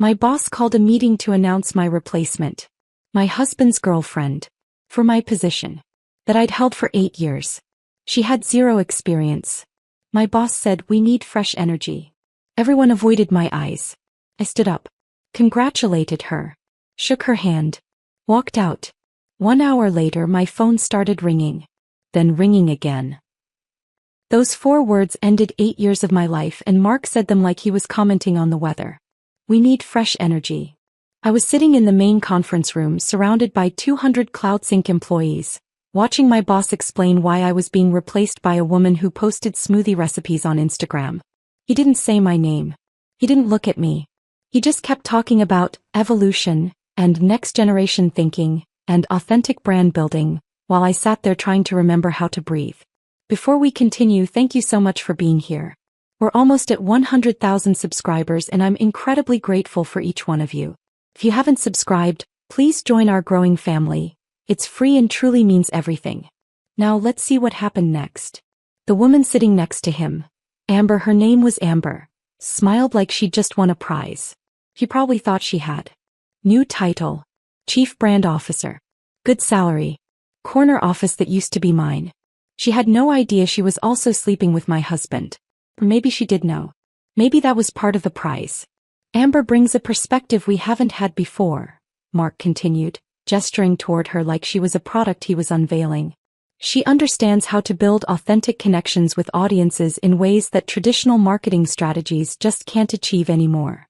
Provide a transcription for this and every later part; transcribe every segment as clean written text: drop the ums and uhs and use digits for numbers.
My boss called a meeting to announce my replacement. My husband's girlfriend. For my position. That I'd held for 8 years. She had 0 experience. My boss said we need fresh energy. Everyone avoided my eyes. I stood up. Congratulated her. Shook her hand. Walked out. 1 hour later my phone started ringing. Then ringing again. Those 4 words ended 8 years of my life, and Mark said them like he was commenting on the weather. We need fresh energy. I was sitting in the main conference room surrounded by 200 CloudSync employees, watching my boss explain why I was being replaced by a woman who posted smoothie recipes on Instagram. He didn't say my name. He didn't look at me. He just kept talking about evolution and next generation thinking and authentic brand building while I sat there trying to remember how to breathe. Before we continue, thank you so much for being here. We're almost at 100,000 subscribers and I'm incredibly grateful for each one of you. If you haven't subscribed, please join our growing family. It's free and truly means everything. Now let's see what happened next. The woman sitting next to him, Amber, her name was Amber, smiled like she'd just won a prize. He probably thought she had. New title. Chief Brand Officer. Good salary. Corner office that used to be mine. She had no idea she was also sleeping with my husband. Or maybe she did know. Maybe that was part of the prize. Amber brings a perspective we haven't had before, Mark continued, gesturing toward her like she was a product he was unveiling. She understands how to build authentic connections with audiences in ways that traditional marketing strategies just can't achieve anymore.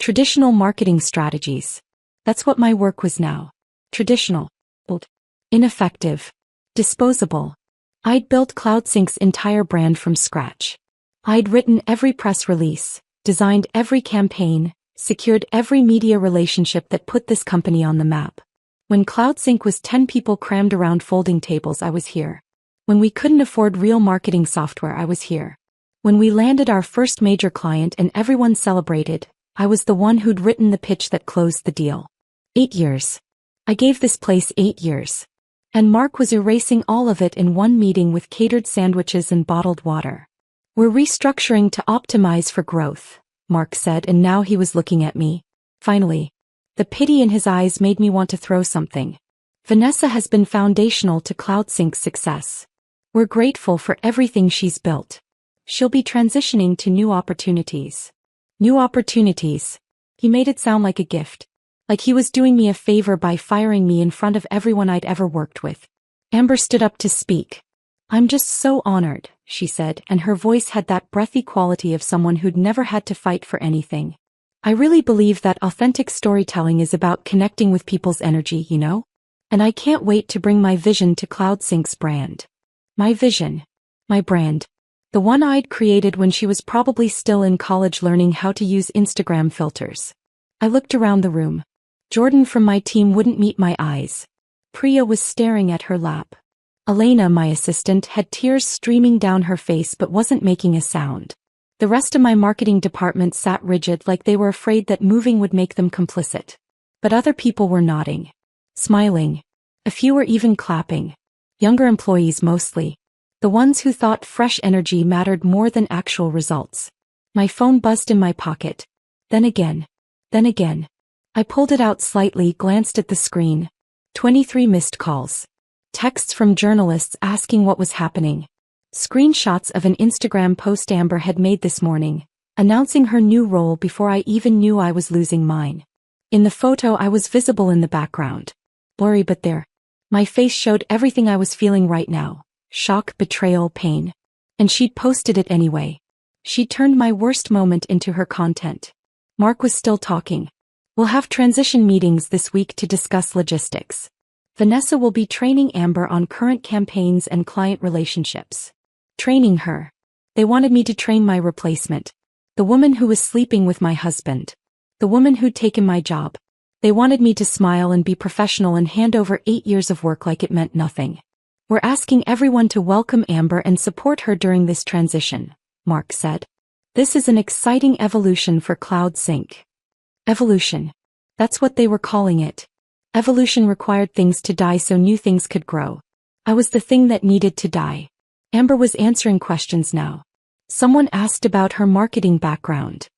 Traditional marketing strategies. That's what my work was now. Traditional. Old. Ineffective. Disposable. I'd built CloudSync's entire brand from scratch. I'd written every press release, designed every campaign, secured every media relationship that put this company on the map. When CloudSync was 10 people crammed around folding tables, I was here. When we couldn't afford real marketing software, I was here. When we landed our first major client and everyone celebrated, I was the one who'd written the pitch that closed the deal. 8 years. I gave this place 8 years. And Mark was erasing all of it in one meeting with catered sandwiches and bottled water. We're restructuring to optimize for growth, Mark said, and now he was looking at me. Finally. The pity in his eyes made me want to throw something. Vanessa has been foundational to CloudSync's success. We're grateful for everything she's built. She'll be transitioning to new opportunities. New opportunities. He made it sound like a gift. Like he was doing me a favor by firing me in front of everyone I'd ever worked with. Amber stood up to speak. I'm just so honored, she said, and her voice had that breathy quality of someone who'd never had to fight for anything. I really believe that authentic storytelling is about connecting with people's energy, you know? And I can't wait to bring my vision to CloudSync's brand. My vision. My brand. The one I'd created when she was probably still in college learning how to use Instagram filters. I looked around the room. Jordan from my team wouldn't meet my eyes. Priya was staring at her lap. Elena, my assistant, had tears streaming down her face but wasn't making a sound. The rest of my marketing department sat rigid like they were afraid that moving would make them complicit. But other people were nodding. Smiling. A few were even clapping. Younger employees mostly. The ones who thought fresh energy mattered more than actual results. My phone buzzed in my pocket. Then again. Then again. I pulled it out slightly, glanced at the screen. 23 missed calls. Texts from journalists asking what was happening. Screenshots of an Instagram post Amber had made this morning, announcing her new role before I even knew I was losing mine. In the photo I was visible in the background. Blurry but there. My face showed everything I was feeling right now. Shock, betrayal, pain. And she'd posted it anyway. She'd turned my worst moment into her content. Mark was still talking. We'll have transition meetings this week to discuss logistics. Vanessa will be training Amber on current campaigns and client relationships. Training her. They wanted me to train my replacement. The woman who was sleeping with my husband. The woman who'd taken my job. They wanted me to smile and be professional and hand over 8 years of work like it meant nothing. We're asking everyone to welcome Amber and support her during this transition, Mark said. This is an exciting evolution for CloudSync. Evolution. That's what they were calling it. Evolution required things to die so new things could grow. I was the thing that needed to die. Amber was answering questions now. Someone asked about her marketing background.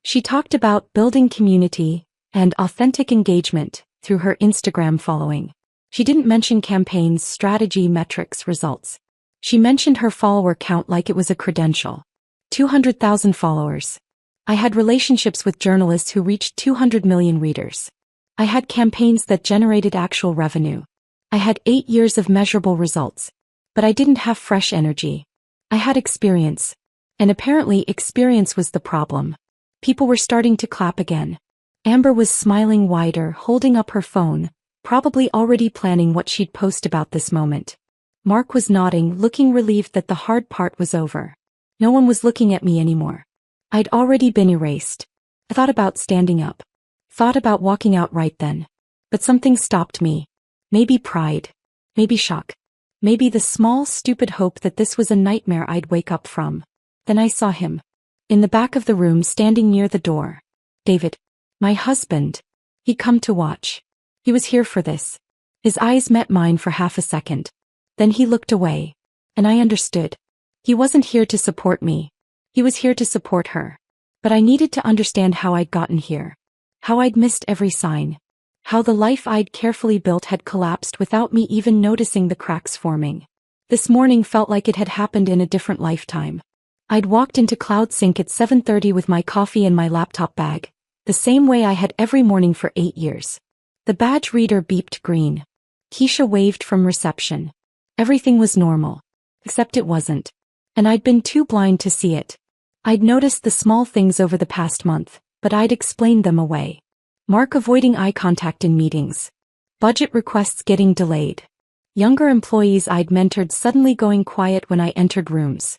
She talked about building community and authentic engagement through her Instagram following. She didn't mention campaigns, strategy, metrics, results. She mentioned her follower count like it was a credential. 200,000 followers. I had relationships with journalists who reached 200 million readers. I had campaigns that generated actual revenue. I had 8 years of measurable results. But I didn't have fresh energy. I had experience. And apparently experience was the problem. People were starting to clap again. Amber was smiling wider, holding up her phone, probably already planning what she'd post about this moment. Mark was nodding, looking relieved that the hard part was over. No one was looking at me anymore. I'd already been erased. I thought about standing up. Thought about walking out right then. But something stopped me. Maybe pride. Maybe shock. Maybe the small, stupid hope that this was a nightmare I'd wake up from. Then I saw him. In the back of the room, standing near the door. David. My husband. He'd come to watch. He was here for this. His eyes met mine for half a second. Then he looked away. And I understood. He wasn't here to support me. He was here to support her. But I needed to understand how I'd gotten here. How I'd missed every sign. How the life I'd carefully built had collapsed without me even noticing the cracks forming. This morning felt like it had happened in a different lifetime. I'd walked into CloudSync at 7:30 with my coffee and my laptop bag, the same way I had every morning for 8 years. The badge reader beeped green. Keisha waved from reception. Everything was normal. Except it wasn't. And I'd been too blind to see it. I'd noticed the small things over the past month, but I'd explained them away. Mark avoiding eye contact in meetings. Budget requests getting delayed. Younger employees I'd mentored suddenly going quiet when I entered rooms.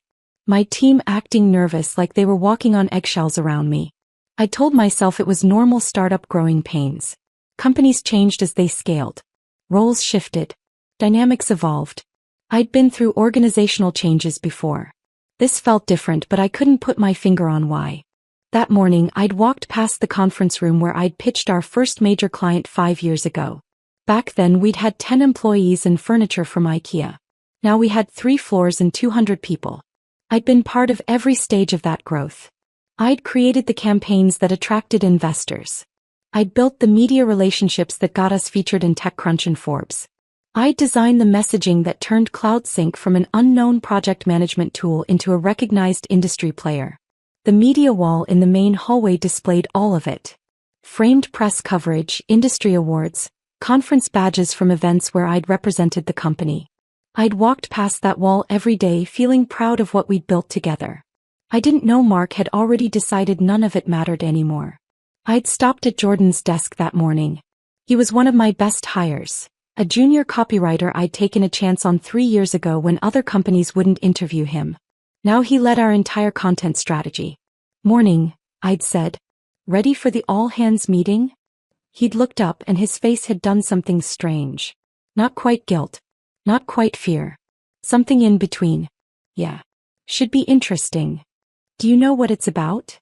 My team acting nervous like they were walking on eggshells around me. I told myself it was normal startup growing pains. Companies changed as they scaled. Roles shifted. Dynamics evolved. I'd been through organizational changes before. This felt different, but I couldn't put my finger on why. That morning, I'd walked past the conference room where I'd pitched our first major client 5 years ago. Back then we'd had 10 employees and furniture from IKEA. Now we had 3 floors and 200 people. I'd been part of every stage of that growth. I'd created the campaigns that attracted investors. I'd built the media relationships that got us featured in TechCrunch and Forbes. I'd designed the messaging that turned CloudSync from an unknown project management tool into a recognized industry player. The media wall in the main hallway displayed all of it. Framed press coverage, industry awards, conference badges from events where I'd represented the company. I'd walked past that wall every day feeling proud of what we'd built together. I didn't know Mark had already decided none of it mattered anymore. I'd stopped at Jordan's desk that morning. He was one of my best hires, a junior copywriter I'd taken a chance on 3 years ago when other companies wouldn't interview him. Now he led our entire content strategy. Morning, I'd said. Ready for the all-hands meeting? He'd looked up and his face had done something strange. Not quite guilt. Not quite fear. Something in between. Yeah. Should be interesting. Do you know what it's about?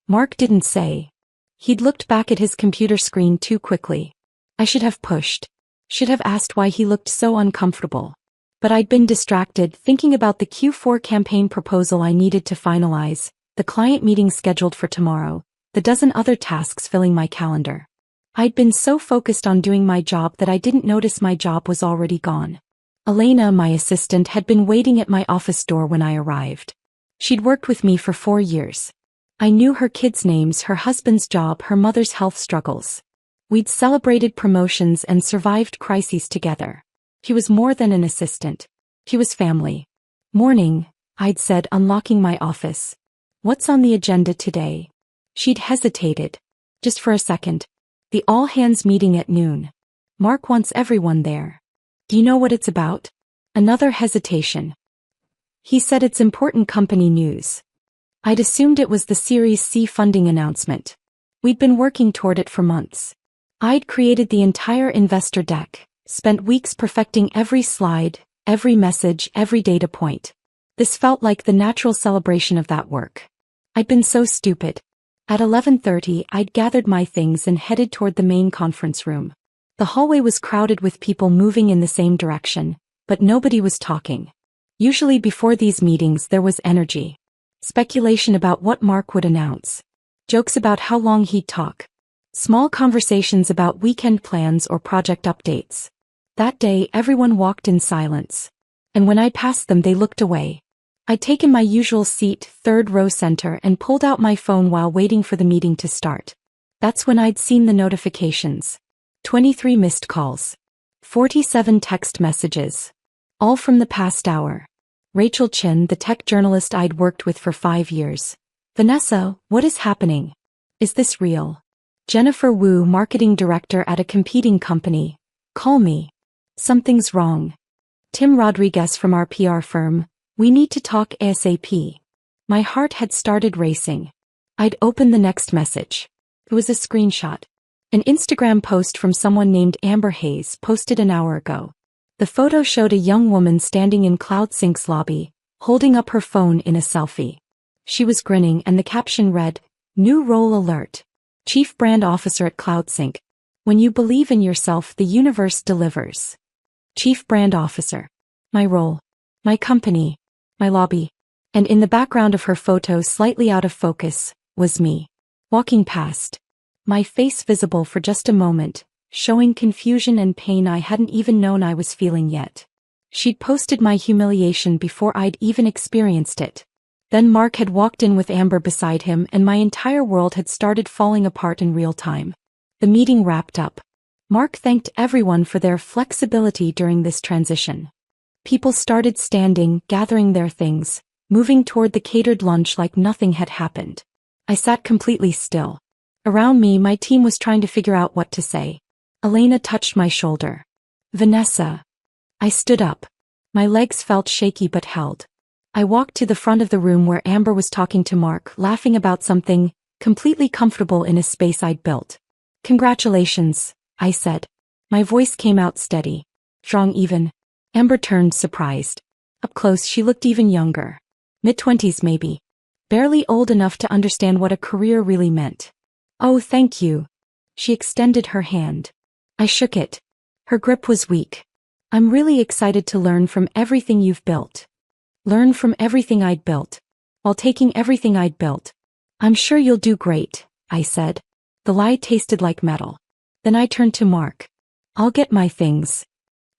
Mark didn't say. He'd looked back at his computer screen too quickly. I should have pushed. Should have asked why he looked so uncomfortable. But I'd been distracted thinking about the Q4 campaign proposal I needed to finalize, the client meeting scheduled for tomorrow, the dozen other tasks filling my calendar. I'd been so focused on doing my job that I didn't notice my job was already gone. Elena, my assistant, had been waiting at my office door when I arrived. She'd worked with me for 4 years. I knew her kids' names, her husband's job, her mother's health struggles. We'd celebrated promotions and survived crises together. He was more than an assistant. He was family. Morning, I'd said, unlocking my office. What's on the agenda today? She'd hesitated. Just for a second. The all-hands meeting at noon. Mark wants everyone there. Do you know what it's about? Another hesitation. He said it's important company news. I'd assumed it was the Series C funding announcement. We'd been working toward it for months. I'd created the entire investor deck, spent weeks perfecting every slide, every message, every data point. This felt like the natural celebration of that work. I'd been so stupid. At 11:30, I'd gathered my things and headed toward the main conference room. The hallway was crowded with people moving in the same direction, but nobody was talking. Usually before these meetings there was energy. Speculation about what Mark would announce. Jokes about how long he'd talk. Small conversations about weekend plans or project updates. That day, everyone walked in silence. And when I passed them, they looked away. I'd taken my usual seat, third row center, and pulled out my phone while waiting for the meeting to start. That's when I'd seen the notifications. 23 missed calls. 47 text messages. All from the past hour. Rachel Chin, the tech journalist I'd worked with for 5 years. Vanessa, what is happening? Is this real? Jennifer Wu, marketing director at a competing company. Call me. Something's wrong. Tim Rodriguez from our PR firm. We need to talk ASAP. My heart had started racing. I'd open the next message. It was a screenshot. An Instagram post from someone named Amber Hayes, posted an hour ago. The photo showed a young woman standing in CloudSync's lobby, holding up her phone in a selfie. She was grinning, and the caption read, "New role alert. Chief Brand Officer at CloudSync. When you believe in yourself, the universe delivers." Chief Brand Officer. My role. My company. My lobby. And in the background of her photo, slightly out of focus, was me. Walking past. My face visible for just a moment, showing confusion and pain I hadn't even known I was feeling yet. She'd posted my humiliation before I'd even experienced it. Then Mark had walked in with Amber beside him, and my entire world had started falling apart in real time. The meeting wrapped up. Mark thanked everyone for their flexibility during this transition. People started standing, gathering their things, moving toward the catered lunch like nothing had happened. I sat completely still. Around me, my team was trying to figure out what to say. Elena touched my shoulder. Vanessa. I stood up. My legs felt shaky but held. I walked to the front of the room where Amber was talking to Mark, laughing about something, completely comfortable in a space I'd built. Congratulations, I said. My voice came out steady. Strong even. Amber turned, surprised. Up close, she looked even younger. Mid-20s maybe. Barely old enough to understand what a career really meant. Oh, thank you. She extended her hand. I shook it. Her grip was weak. I'm really excited to learn from everything you've built. Learn from everything I'd built. While taking everything I'd built. I'm sure you'll do great, I said. The lie tasted like metal. Then I turned to Mark. I'll get my things.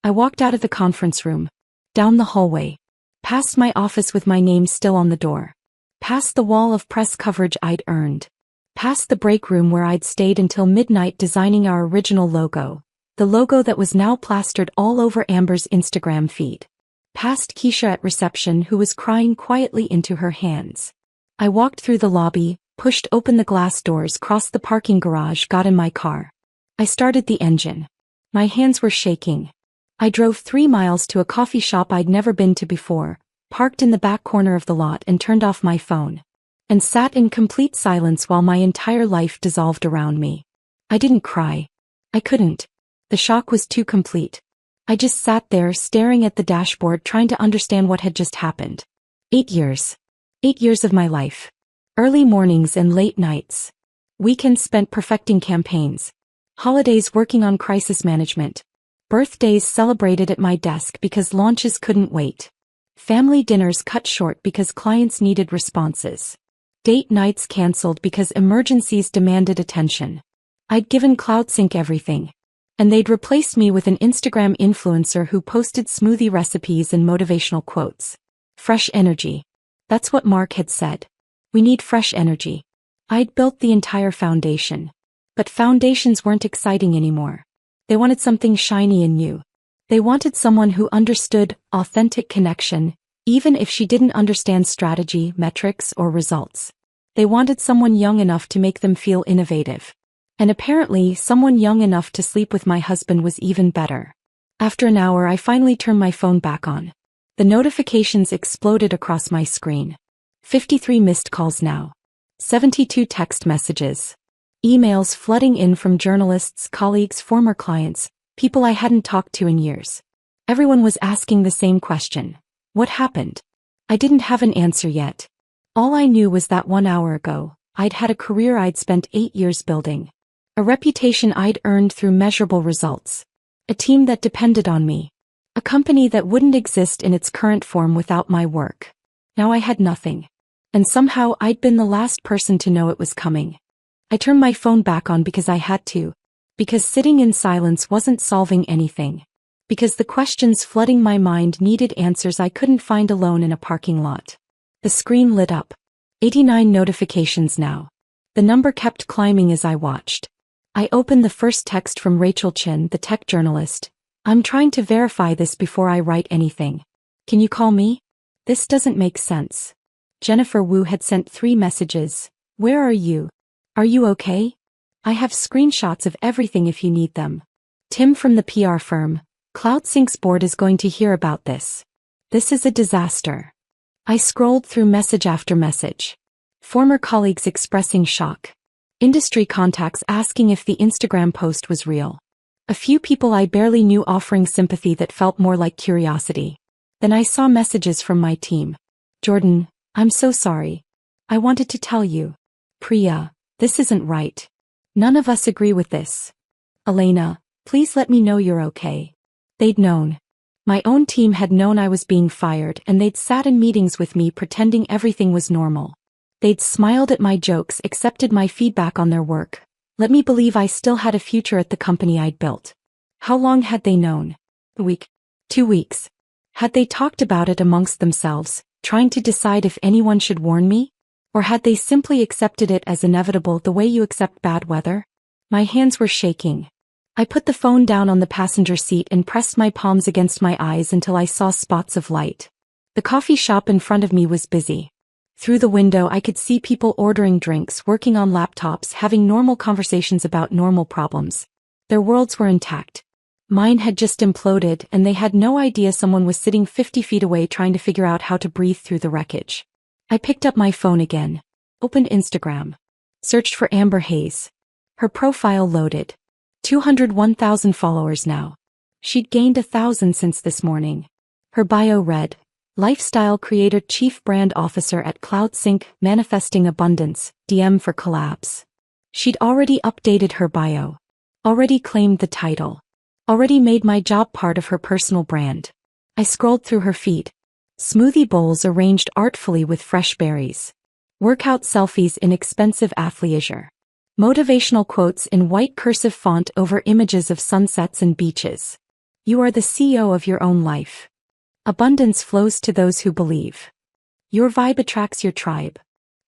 I walked out of the conference room. Down the hallway. Past my office with my name still on the door. Past the wall of press coverage I'd earned. Past the break room where I'd stayed until midnight designing our original logo. The logo that was now plastered all over Amber's Instagram feed. Past Keisha at reception, who was crying quietly into her hands. I walked through the lobby, pushed open the glass doors, crossed the parking garage, got in my car. I started the engine. My hands were shaking. I drove 3 miles to a coffee shop I'd never been to before, parked in the back corner of the lot and turned off my phone. And sat in complete silence while my entire life dissolved around me. I didn't cry. I couldn't. The shock was too complete. I just sat there staring at the dashboard, trying to understand what had just happened. 8 years. 8 years of my life. Early mornings and late nights. Weekends spent perfecting campaigns. Holidays working on crisis management. Birthdays celebrated at my desk because launches couldn't wait. Family dinners cut short because clients needed responses. Date nights canceled because emergencies demanded attention. I'd given CloudSync everything. And they'd replaced me with an Instagram influencer who posted smoothie recipes and motivational quotes. Fresh energy. That's what Mark had said. We need fresh energy. I'd built the entire foundation. But foundations weren't exciting anymore. They wanted something shiny and new. They wanted someone who understood authentic connection, even if she didn't understand strategy, metrics, or results. They wanted someone young enough to make them feel innovative. And apparently, someone young enough to sleep with my husband was even better. After an hour, I finally turned my phone back on. The notifications exploded across my screen. 53 missed calls now. 72 text messages. Emails flooding in from journalists, colleagues, former clients, people I hadn't talked to in years. Everyone was asking the same question. What happened? I didn't have an answer yet. All I knew was that 1 hour ago, I'd had a career I'd spent 8 years building. A reputation I'd earned through measurable results. A team that depended on me. A company that wouldn't exist in its current form without my work. Now I had nothing. And somehow I'd been the last person to know it was coming. I turned my phone back on because I had to. Because sitting in silence wasn't solving anything. Because the questions flooding my mind needed answers I couldn't find alone in a parking lot. The screen lit up. 89 notifications now. The number kept climbing as I watched. I opened the first text from Rachel Chin, the tech journalist. I'm trying to verify this before I write anything. Can you call me? This doesn't make sense. Jennifer Wu had sent 3 messages. Where are you? Are you okay? I have screenshots of everything if you need them. Tim from the PR firm. CloudSync's board is going to hear about this. This is a disaster. I scrolled through message after message. Former colleagues expressing shock. Industry contacts asking if the Instagram post was real. A few people I barely knew offering sympathy that felt more like curiosity. Then I saw messages from my team. Jordan, I'm so sorry. I wanted to tell you. Priya, this isn't right. None of us agree with this. Elena, please let me know you're okay. They'd known. My own team had known I was being fired and they'd sat in meetings with me pretending everything was normal. They'd smiled at my jokes, accepted my feedback on their work. Let me believe I still had a future at the company I'd built. How long had they known? A week? 2 weeks? Had they talked about it amongst themselves, trying to decide if anyone should warn me? Or had they simply accepted it as inevitable the way you accept bad weather? My hands were shaking. I put the phone down on the passenger seat and pressed my palms against my eyes until I saw spots of light. The coffee shop in front of me was busy. Through the window I could see people ordering drinks, working on laptops, having normal conversations about normal problems. Their worlds were intact. Mine had just imploded and they had no idea someone was sitting 50 feet away trying to figure out how to breathe through the wreckage. I picked up my phone again. Opened Instagram. Searched for Amber Hayes. Her profile loaded. 201,000 followers now. She'd gained 1,000 since this morning. Her bio read, Lifestyle Creator Chief Brand Officer at CloudSync, Manifesting Abundance, DM for collabs. She'd already updated her bio. Already claimed the title. Already made my job part of her personal brand. I scrolled through her feed. Smoothie bowls arranged artfully with fresh berries. Workout selfies in expensive athleisure. Motivational quotes in white cursive font over images of sunsets and beaches. You are the CEO of your own life. Abundance flows to those who believe. Your vibe attracts your tribe.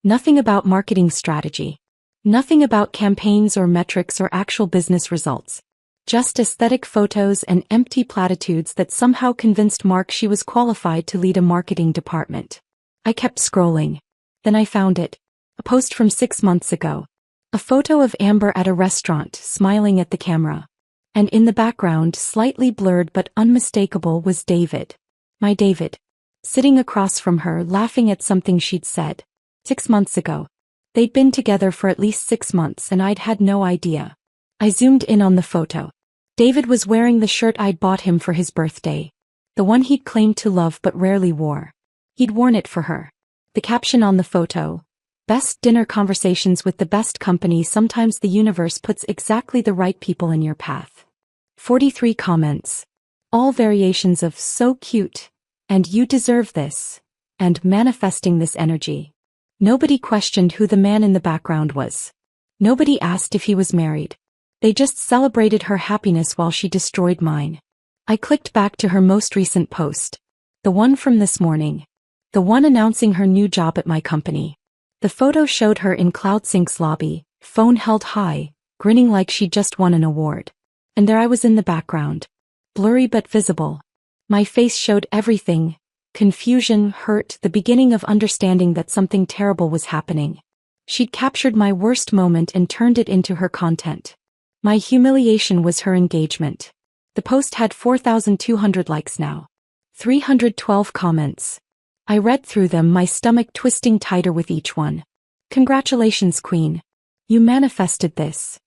Nothing about marketing strategy. Nothing about campaigns or metrics or actual business results. Just aesthetic photos and empty platitudes that somehow convinced Mark she was qualified to lead a marketing department. I kept scrolling. Then I found it. A post from 6 months ago. A photo of Amber at a restaurant, smiling at the camera. And in the background, slightly blurred but unmistakable, was David. My David. Sitting across from her, laughing at something she'd said. 6 months ago. They'd been together for at least 6 months and I'd had no idea. I zoomed in on the photo. David was wearing the shirt I'd bought him for his birthday. The one he'd claimed to love but rarely wore. He'd worn it for her. The caption on the photo, Best dinner conversations with the best company. Sometimes the universe puts exactly the right people in your path. 43 comments. All variations of so cute, and you deserve this, and manifesting this energy. Nobody questioned who the man in the background was. Nobody asked if he was married. They just celebrated her happiness while she destroyed mine. I clicked back to her most recent post. The one from this morning. The one announcing her new job at my company. The photo showed her in CloudSync's lobby, phone held high, grinning like she'd just won an award. And there I was in the background. Blurry but visible. My face showed everything. Confusion, hurt, the beginning of understanding that something terrible was happening. She'd captured my worst moment and turned it into her content. My humiliation was her engagement. The post had 4,200 likes now. 312 comments. I read through them, my stomach twisting tighter with each one. Congratulations, Queen. You manifested this.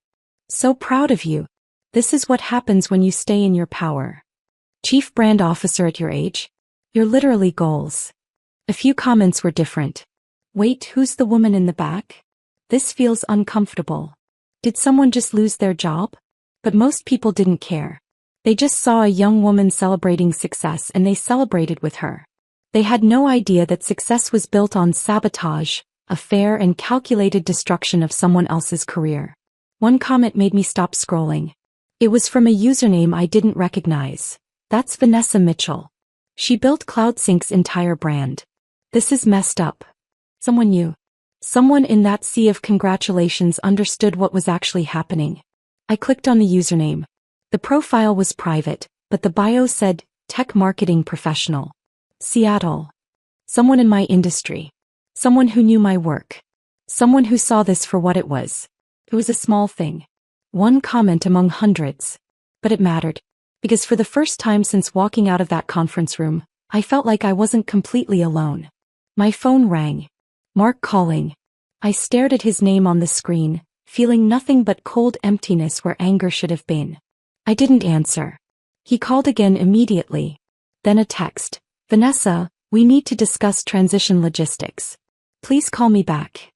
So proud of you. This is what happens when you stay in your power. Chief Brand Officer at your age? You're literally goals. A few comments were different. Wait, who's the woman in the back? This feels uncomfortable. Did someone just lose their job? But most people didn't care. They just saw a young woman celebrating success and they celebrated with her. They had no idea that success was built on sabotage, a fair and calculated destruction of someone else's career. One comment made me stop scrolling. It was from a username I didn't recognize. That's Vanessa Mitchell. She built CloudSync's entire brand. This is messed up. Someone knew. Someone in that sea of congratulations understood what was actually happening. I clicked on the username. The profile was private, but the bio said, Tech Marketing Professional. Seattle. Someone in my industry. Someone who knew my work. Someone who saw this for what it was. It was a small thing. One comment among hundreds. But it mattered. Because for the first time since walking out of that conference room, I felt like I wasn't completely alone. My phone rang. Mark calling. I stared at his name on the screen, feeling nothing but cold emptiness where anger should have been. I didn't answer. He called again immediately. Then a text. Vanessa, we need to discuss transition logistics. Please call me back.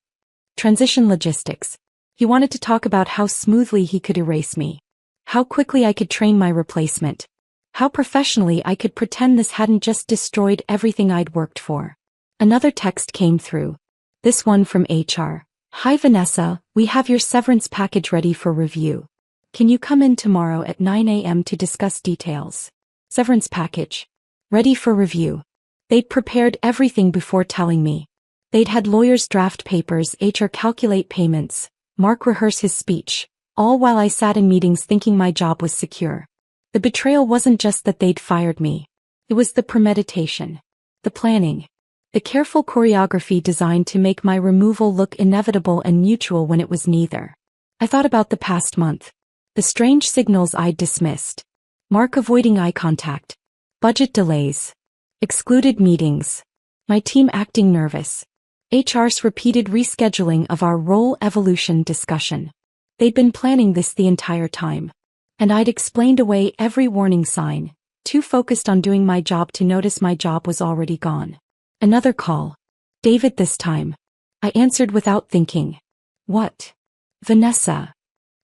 Transition logistics. He wanted to talk about how smoothly he could erase me. How quickly I could train my replacement. How professionally I could pretend this hadn't just destroyed everything I'd worked for. Another text came through. This one from HR. Hi Vanessa, we have your severance package ready for review. Can you come in tomorrow at 9 a.m. to discuss details? Severance package. Ready for review. They'd prepared everything before telling me. They'd had lawyers draft papers, HR calculate payments, Mark rehearse his speech, all while I sat in meetings thinking my job was secure. The betrayal wasn't just that they'd fired me. It was the premeditation. The planning. The careful choreography designed to make my removal look inevitable and mutual when it was neither. I thought about the past month. The strange signals I'd dismissed. Mark avoiding eye contact. Budget delays. Excluded meetings. My team acting nervous. HR's repeated rescheduling of our role evolution discussion. They'd been planning this the entire time. And I'd explained away every warning sign, too focused on doing my job to notice my job was already gone. Another call. David this time. I answered without thinking. What? Vanessa.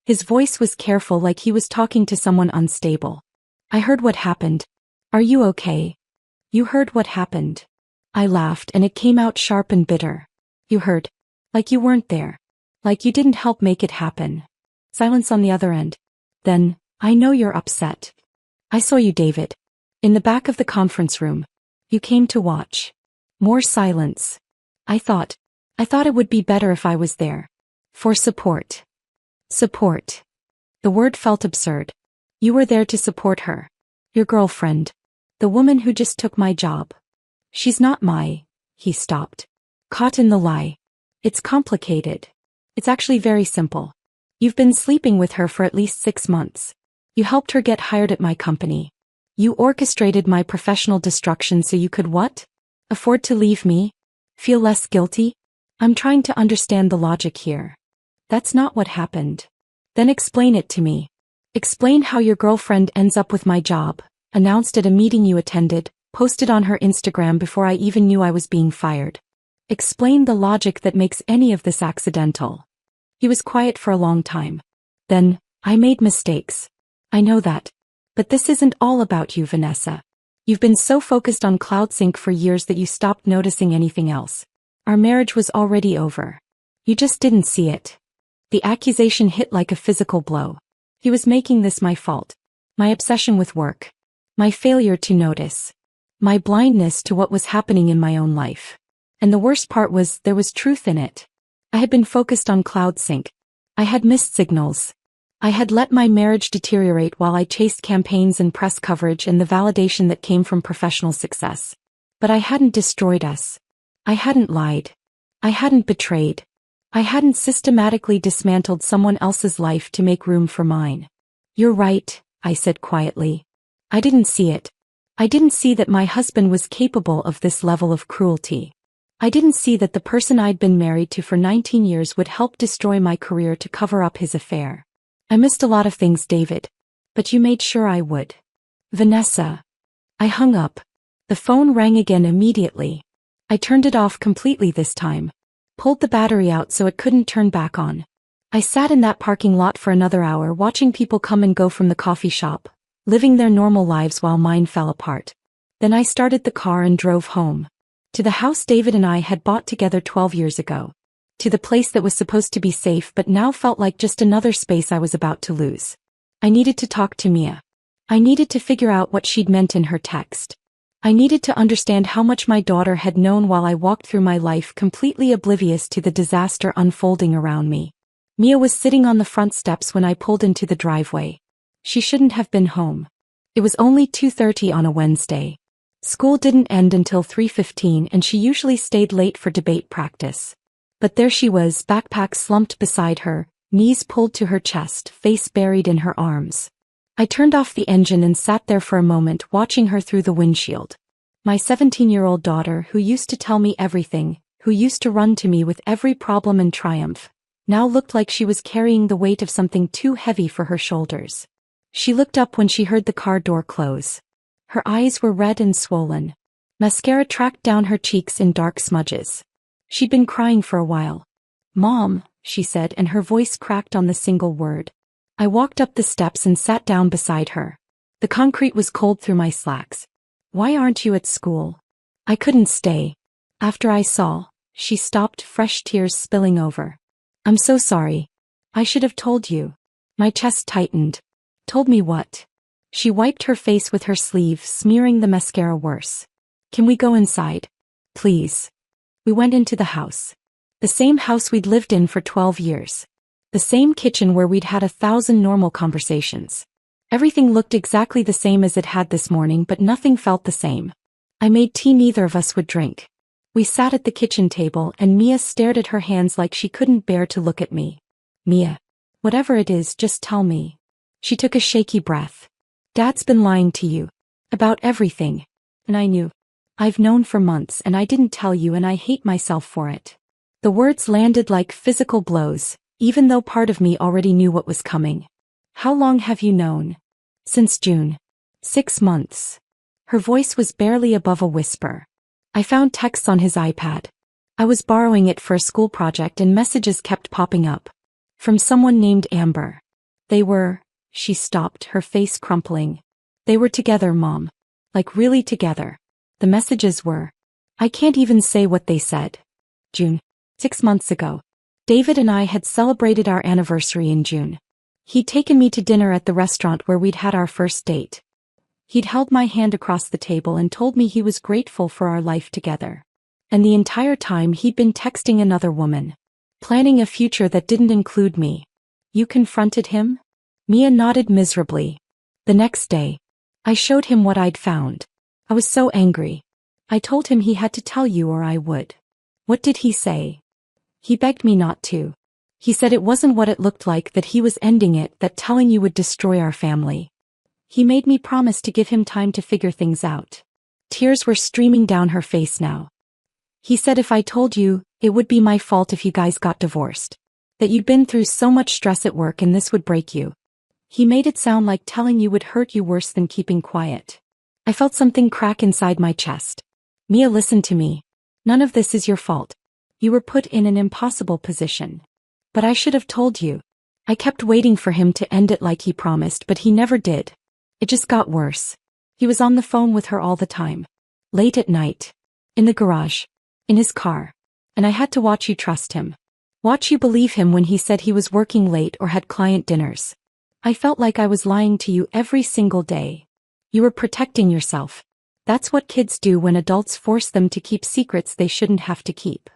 His voice was careful like he was talking to someone unstable. I heard what happened. Are you okay? You heard what happened. I laughed and it came out sharp and bitter. You heard. Like you weren't there. Like you didn't help make it happen. Silence on the other end. Then, I know you're upset. I saw you, David. In the back of the conference room. You came to watch. More silence. I thought it would be better if I was there. For support. Support. The word felt absurd. You were there to support her. Your girlfriend. The woman who just took my job. She's not he stopped. Caught in the lie. It's complicated. It's actually very simple. You've been sleeping with her for at least 6 months. You helped her get hired at my company. You orchestrated my professional destruction so you could what? Afford to leave me? Feel less guilty? I'm trying to understand the logic here. That's not what happened. Then explain it to me. Explain how your girlfriend ends up with my job, announced at a meeting you attended, posted on her Instagram before I even knew I was being fired. Explain the logic that makes any of this accidental. He was quiet for a long time. Then, I made mistakes. I know that. But this isn't all about you, Vanessa. You've been so focused on CloudSync for years that you stopped noticing anything else. Our marriage was already over. You just didn't see it. The accusation hit like a physical blow. He was making this my fault. My obsession with work. My failure to notice. My blindness to what was happening in my own life. And the worst part was there was truth in it. I had been focused on CloudSync. I had missed signals. I had let my marriage deteriorate while I chased campaigns and press coverage and the validation that came from professional success. But I hadn't destroyed us. I hadn't lied. I hadn't betrayed. I hadn't systematically dismantled someone else's life to make room for mine. You're right, I said quietly. I didn't see it. I didn't see that my husband was capable of this level of cruelty. I didn't see that the person I'd been married to for 19 years would help destroy my career to cover up his affair. I missed a lot of things, David. But you made sure I would. Vanessa. I hung up. The phone rang again immediately. I turned it off completely this time. Pulled the battery out so it couldn't turn back on. I sat in that parking lot for another hour watching people come and go from the coffee shop, living their normal lives while mine fell apart. Then I started the car and drove home. To the house David and I had bought together 12 years ago. To the place that was supposed to be safe but now felt like just another space I was about to lose. I needed to talk to Mia. I needed to figure out what she'd meant in her text. I needed to understand how much my daughter had known while I walked through my life completely oblivious to the disaster unfolding around me. Mia was sitting on the front steps when I pulled into the driveway. She shouldn't have been home. It was only 2:30 on a Wednesday. School didn't end until 3:15 and she usually stayed late for debate practice. But there she was, backpack slumped beside her, knees pulled to her chest, face buried in her arms. I turned off the engine and sat there for a moment watching her through the windshield. My 17-year-old daughter, who used to tell me everything, who used to run to me with every problem and triumph, now looked like she was carrying the weight of something too heavy for her shoulders. She looked up when she heard the car door close. Her eyes were red and swollen. Mascara tracked down her cheeks in dark smudges. She'd been crying for a while. "Mom," she said, and her voice cracked on the single word. I walked up the steps and sat down beside her. The concrete was cold through my slacks. "Why aren't you at school?" "I couldn't stay. After I saw..." She stopped, fresh tears spilling over. "I'm so sorry. I should have told you." My chest tightened. "Told me what?" She wiped her face with her sleeve, smearing the mascara worse. "Can we go inside? Please?" We went into the house. The same house we'd lived in for 12 years. The same kitchen where we'd had 1,000 normal conversations. Everything looked exactly the same as it had this morning, but nothing felt the same. I made tea neither of us would drink. We sat at the kitchen table and Mia stared at her hands like she couldn't bear to look at me. "Mia, whatever it is, just tell me." She took a shaky breath. "Dad's been lying to you. About everything. And I knew. I've known for months and I didn't tell you and I hate myself for it." The words landed like physical blows, even though part of me already knew what was coming. "How long have you known?" "Since June. 6 months." Her voice was barely above a whisper. I found texts on his iPad. I was borrowing it for a school project and messages kept popping up. From someone named Amber. They were... She stopped, her face crumpling. "They were together, Mom. Like really together." The messages were... I can't even say what they said. June. 6 months ago. David and I had celebrated our anniversary in June. He'd taken me to dinner at the restaurant where we'd had our first date. He'd held my hand across the table and told me he was grateful for our life together. And the entire time he'd been texting another woman. Planning a future that didn't include me. "You confronted him?" Mia nodded miserably. "The next day. I showed him what I'd found. I was so angry. I told him he had to tell you or I would." "What did he say?" "He begged me not to. He said it wasn't what it looked like, that he was ending it, that telling you would destroy our family. He made me promise to give him time to figure things out." Tears were streaming down her face now. "He said if I told you, it would be my fault if you guys got divorced. That you'd been through so much stress at work and this would break you. He made it sound like telling you would hurt you worse than keeping quiet." I felt something crack inside my chest. "Mia, listen to me. None of this is your fault. You were put in an impossible position. But I should have told you. I kept waiting for him to end it like he promised, but he never did. It just got worse. He was on the phone with her all the time. Late at night. In the garage. In his car. And I had to watch you trust him. Watch you believe him when he said he was working late or had client dinners. I felt like I was lying to you every single day. You were protecting yourself. That's what kids do when adults force them to keep secrets they shouldn't have to keep.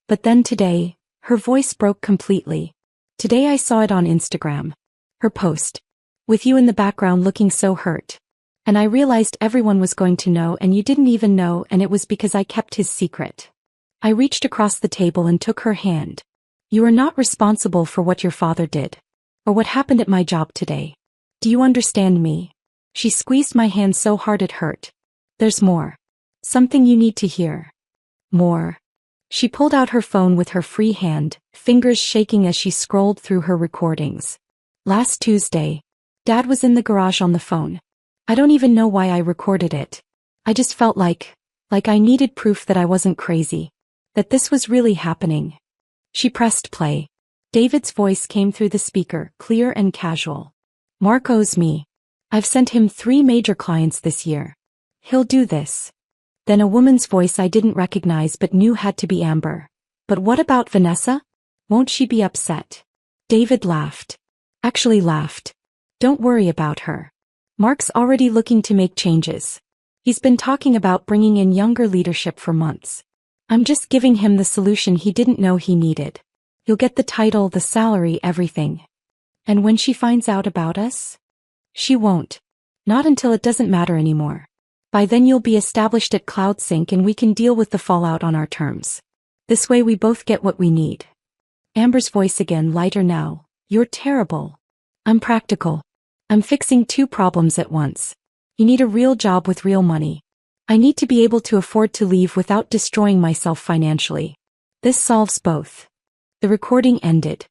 But then today..." Her voice broke completely. "Today I saw it on Instagram. Her post. With you in the background looking so hurt. And I realized everyone was going to know and you didn't even know, and it was because I kept his secret." I reached across the table and took her hand. "You are not responsible for what your father did. Or what happened at my job today. Do you understand me?" She squeezed my hand so hard it hurt. "There's more. Something you need to hear." "More?" She pulled out her phone with her free hand, fingers shaking as she scrolled through her recordings. "Last Tuesday. Dad was in the garage on the phone. I don't even know why I recorded it. I just felt like I needed proof that I wasn't crazy. That this was really happening." She pressed play. David's voice came through the speaker, clear and casual. "Mark owes me. I've sent him 3 major clients this year. He'll do this. Then a woman's voice I didn't recognize but knew had to be Amber. But what about Vanessa? Won't she be upset? David laughed. Actually laughed. Don't worry about her. Mark's already looking to make changes. He's been talking about bringing in younger leadership for months. I'm just giving him the solution he didn't know he needed. You'll get the title, the salary, everything. And when she finds out about us? She won't. Not until it doesn't matter anymore. By then you'll be established at CloudSync and we can deal with the fallout on our terms. This way we both get what we need. Amber's voice again, lighter now. You're terrible. I'm practical. I'm fixing two problems at once. You need a real job with real money. I need to be able to afford to leave without destroying myself financially. This solves both. The recording ended.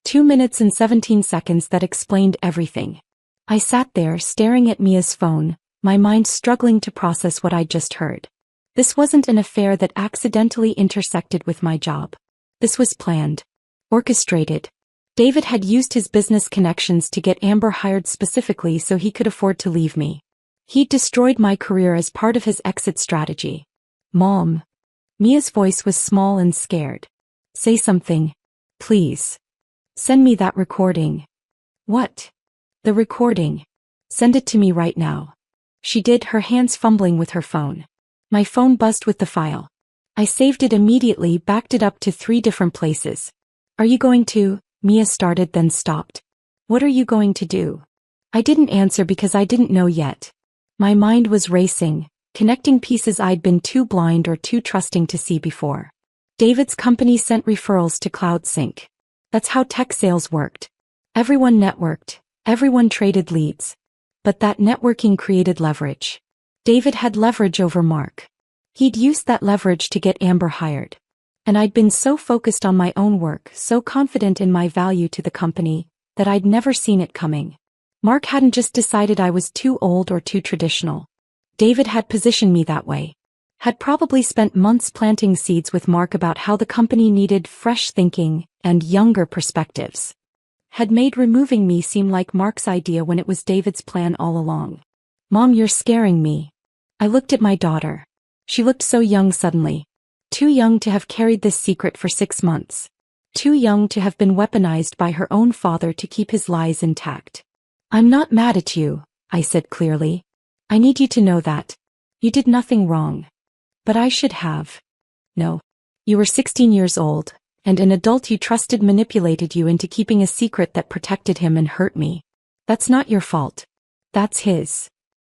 2 minutes and 17 seconds that explained everything. I sat there staring at Mia's phone, my mind struggling to process what I'd just heard. This wasn't an affair that accidentally intersected with my job. This was planned. Orchestrated. David had used his business connections to get Amber hired specifically so he could afford to leave me. He'd destroyed my career as part of his exit strategy. Mom. Mia's voice was small and scared. Say something. Please. Send me that recording. What? The recording. Send it to me right now. She did, her hands fumbling with her phone. My phone buzzed with the file. I saved it immediately, backed it up to 3 different places. Are you going to? Mia started then stopped. What are you going to do? I didn't answer because I didn't know yet. My mind was racing, connecting pieces I'd been too blind or too trusting to see before. David's company sent referrals to CloudSync. That's how tech sales worked. Everyone networked, everyone traded leads. But that networking created leverage. David had leverage over Mark. He'd used that leverage to get Amber hired. And I'd been so focused on my own work, so confident in my value to the company, that I'd never seen it coming. Mark hadn't just decided I was too old or too traditional. David had positioned me that way. Had probably spent months planting seeds with Mark about how the company needed fresh thinking and younger perspectives. Had made removing me seem like Mark's idea when it was David's plan all along. Mom, you're scaring me. I looked at my daughter. She looked so young suddenly. Too young to have carried this secret for 6 months. Too young to have been weaponized by her own father to keep his lies intact. I'm not mad at you, I said clearly. I need you to know that. You did nothing wrong. But I should have. No. You were 16 years old, and an adult you trusted manipulated you into keeping a secret that protected him and hurt me. That's not your fault. That's his.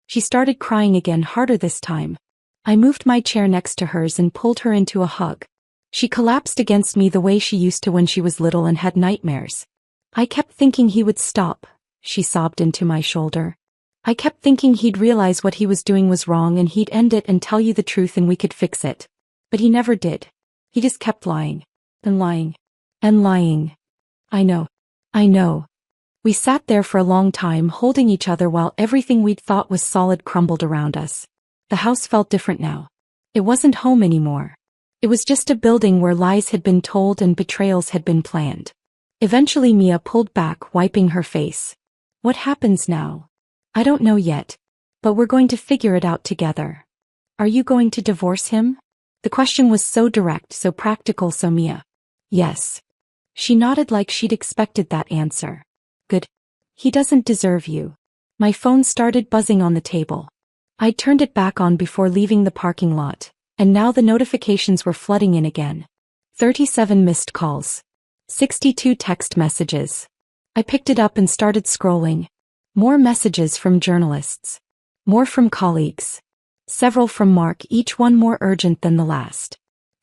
She started crying again, harder this time. I moved my chair next to hers and pulled her into a hug. She collapsed against me the way she used to when she was little and had nightmares. I kept thinking he would stop, she sobbed into my shoulder. I kept thinking he'd realize what he was doing was wrong and he'd end it and tell you the truth and we could fix it. But he never did. He just kept lying. And lying. And lying. I know. I know. We sat there for a long time holding each other while everything we'd thought was solid crumbled around us. The house felt different now. It wasn't home anymore. It was just a building where lies had been told and betrayals had been planned. Eventually Mia pulled back, wiping her face. What happens now? I don't know yet. But we're going to figure it out together. Are you going to divorce him? The question was so direct, so practical, so Mia. Yes. She nodded like she'd expected that answer. Good. He doesn't deserve you. My phone started buzzing on the table. I turned it back on before leaving the parking lot, and now the notifications were flooding in again. 37 missed calls. 62 text messages. I picked it up and started scrolling. More messages from journalists. More from colleagues. Several from Mark, each one more urgent than the last.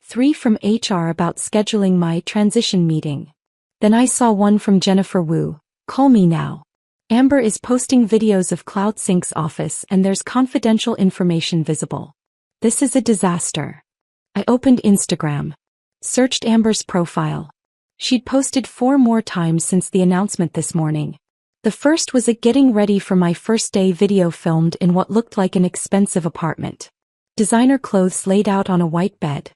3 from HR about scheduling my transition meeting. Then I saw one from Jennifer Wu. Call me now. Amber is posting videos of CloudSync's office and there's confidential information visible. This is a disaster. I opened Instagram. Searched Amber's profile. She'd posted 4 more times since the announcement this morning. The first was a getting ready for my first day video filmed in what looked like an expensive apartment. Designer clothes laid out on a white bed.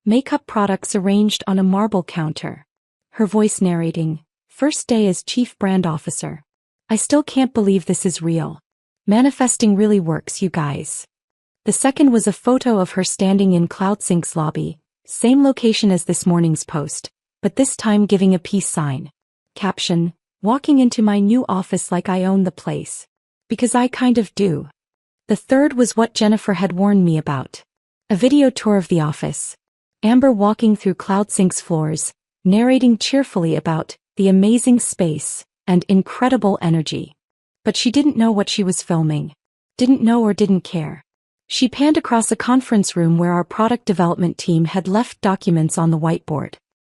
Makeup products arranged on a marble counter. Her voice narrating, first day as chief brand officer. I still can't believe this is real. Manifesting really works, you guys. The second was a photo of her standing in CloudSync's lobby, same location as this morning's post, but this time giving a peace sign. Caption: walking into my new office like I own the place. Because I kind of do. The third was what Jennifer had warned me about. A video tour of the office. Amber walking through CloudSync's floors, narrating cheerfully about the amazing space and incredible energy. But she didn't know what she was filming. Didn't know or didn't care. She panned across a conference room where our product development team had left documents on the whiteboard.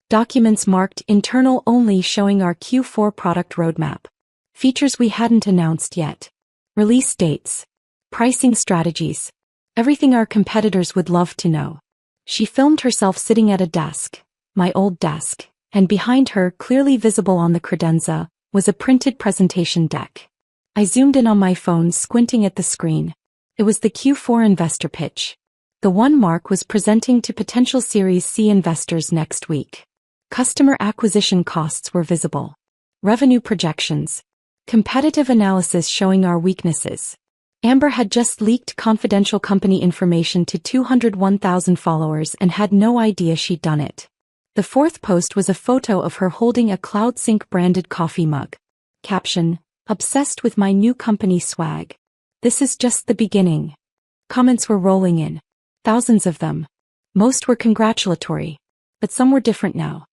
Documents marked internal only, showing our Q4 product roadmap. Features we hadn't announced yet. Release dates. Pricing strategies. Everything our competitors would love to know. She filmed herself sitting at a desk, my old desk, and behind her, clearly visible on the credenza, was a printed presentation deck. I zoomed in on my phone, squinting at the screen. It was the Q4 investor pitch. The one Mark was presenting to potential Series C investors next week. Customer acquisition costs were visible. Revenue projections. Competitive analysis showing our weaknesses. Amber had just leaked confidential company information to 201,000 followers and had no idea she'd done it. The fourth post was a photo of her holding a CloudSync branded coffee mug. Caption: obsessed with my new company swag. This is just the beginning. Comments were rolling in. Thousands of them. Most were congratulatory. But some were different now.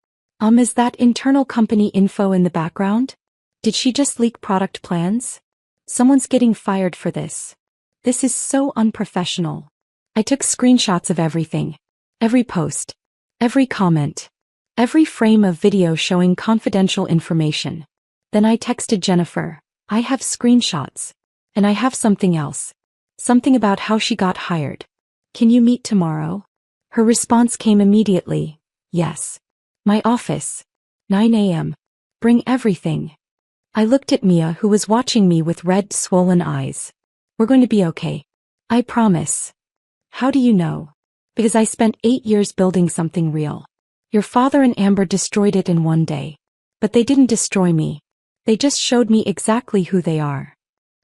Is that internal company info in the background? Did she just leak product plans? Someone's getting fired for this. This is so unprofessional. I took screenshots of everything. Every post. Every comment. Every frame of video showing confidential information. Then I texted Jennifer. I have screenshots. And I have something else. Something about how she got hired. Can you meet tomorrow? Her response came immediately. Yes. My office. 9 a.m. Bring everything. I looked at Mia, who was watching me with red, swollen eyes. We're going to be okay. I promise. How do you know? Because I spent 8 years building something real. Your father and Amber destroyed it in one day. But they didn't destroy me. They just showed me exactly who they are.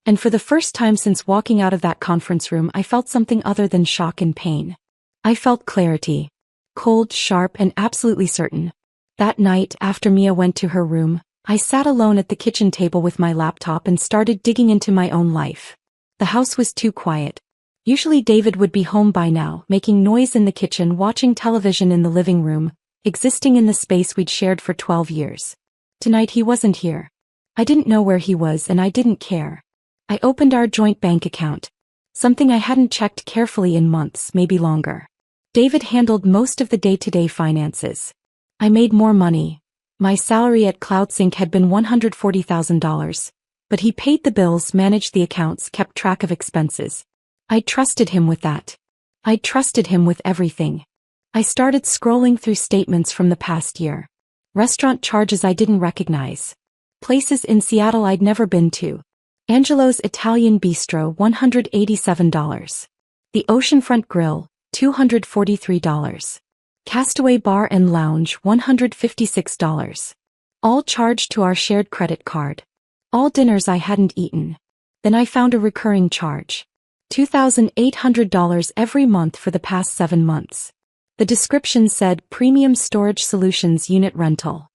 And for the first time since walking out of that conference room, I felt something other than shock and pain. I felt clarity. Cold, sharp, and absolutely certain. That night, after Mia went to her room, I sat alone at the kitchen table with my laptop and started digging into my own life. The house was too quiet. Usually David would be home by now, making noise in the kitchen, watching television in the living room, existing in the space we'd shared for 12 years. Tonight he wasn't here. I didn't know where he was and I didn't care. I opened our joint bank account. Something I hadn't checked carefully in months, maybe longer. David handled most of the day-to-day finances. I made more money. My salary at CloudSync had been $140,000. But he paid the bills, managed the accounts, kept track of expenses. I trusted him with that. I trusted him with everything. I started scrolling through statements from the past year. Restaurant charges I didn't recognize. Places in Seattle I'd never been to. Angelo's Italian Bistro, $187. The Oceanfront Grill, $243. Castaway Bar and Lounge, $156. All charged to our shared credit card. All dinners I hadn't eaten. Then I found a recurring charge. $2,800 every month for the past 7 months. The description said Premium Storage Solutions Unit Rental.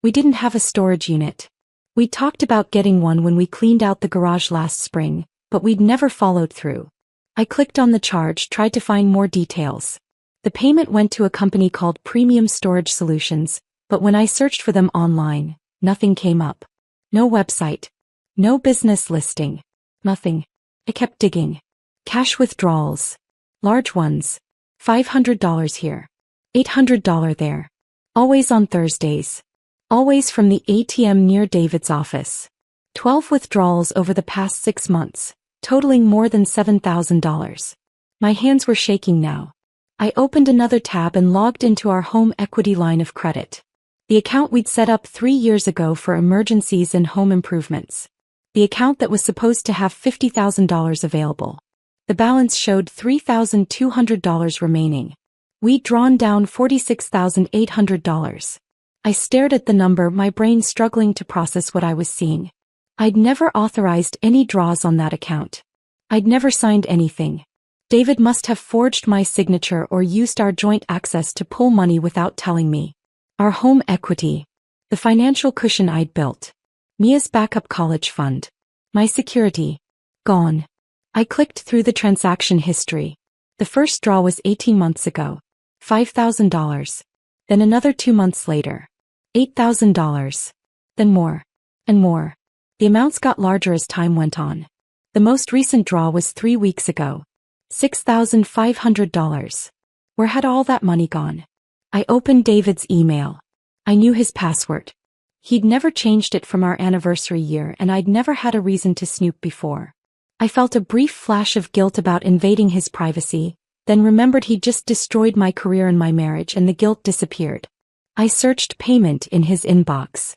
We didn't have a storage unit. We talked about getting one when we cleaned out the garage last spring, but we'd never followed through. I clicked on the charge, tried to find more details. The payment went to a company called Premium Storage Solutions, but when I searched for them online, nothing came up. No website. No business listing. Nothing. I kept digging. Cash withdrawals. Large ones. $500 here. $800 there. Always on Thursdays. Always from the ATM near David's office. 12 withdrawals over the past 6 months, totaling more than $7,000. My hands were shaking now. I opened another tab and logged into our home equity line of credit. The account we'd set up 3 years ago for emergencies and home improvements. The account that was supposed to have $50,000 available. The balance showed $3,200 remaining. We'd drawn down $46,800. I stared at the number, my brain struggling to process what I was seeing. I'd never authorized any draws on that account. I'd never signed anything. David must have forged my signature or used our joint access to pull money without telling me. Our home equity. The financial cushion I'd built. Mia's backup college fund. My security. Gone. I clicked through the transaction history. The first draw was 18 months ago. $5,000. Then another 2 months later. $8,000. Then more. And more. The amounts got larger as time went on. The most recent draw was 3 weeks ago. $6,500. Where had all that money gone? I opened David's email. I knew his password. He'd never changed it from our anniversary year, and I'd never had a reason to snoop before. I felt a brief flash of guilt about invading his privacy, then remembered he'd just destroyed my career and my marriage, and the guilt disappeared. I searched payment in his inbox.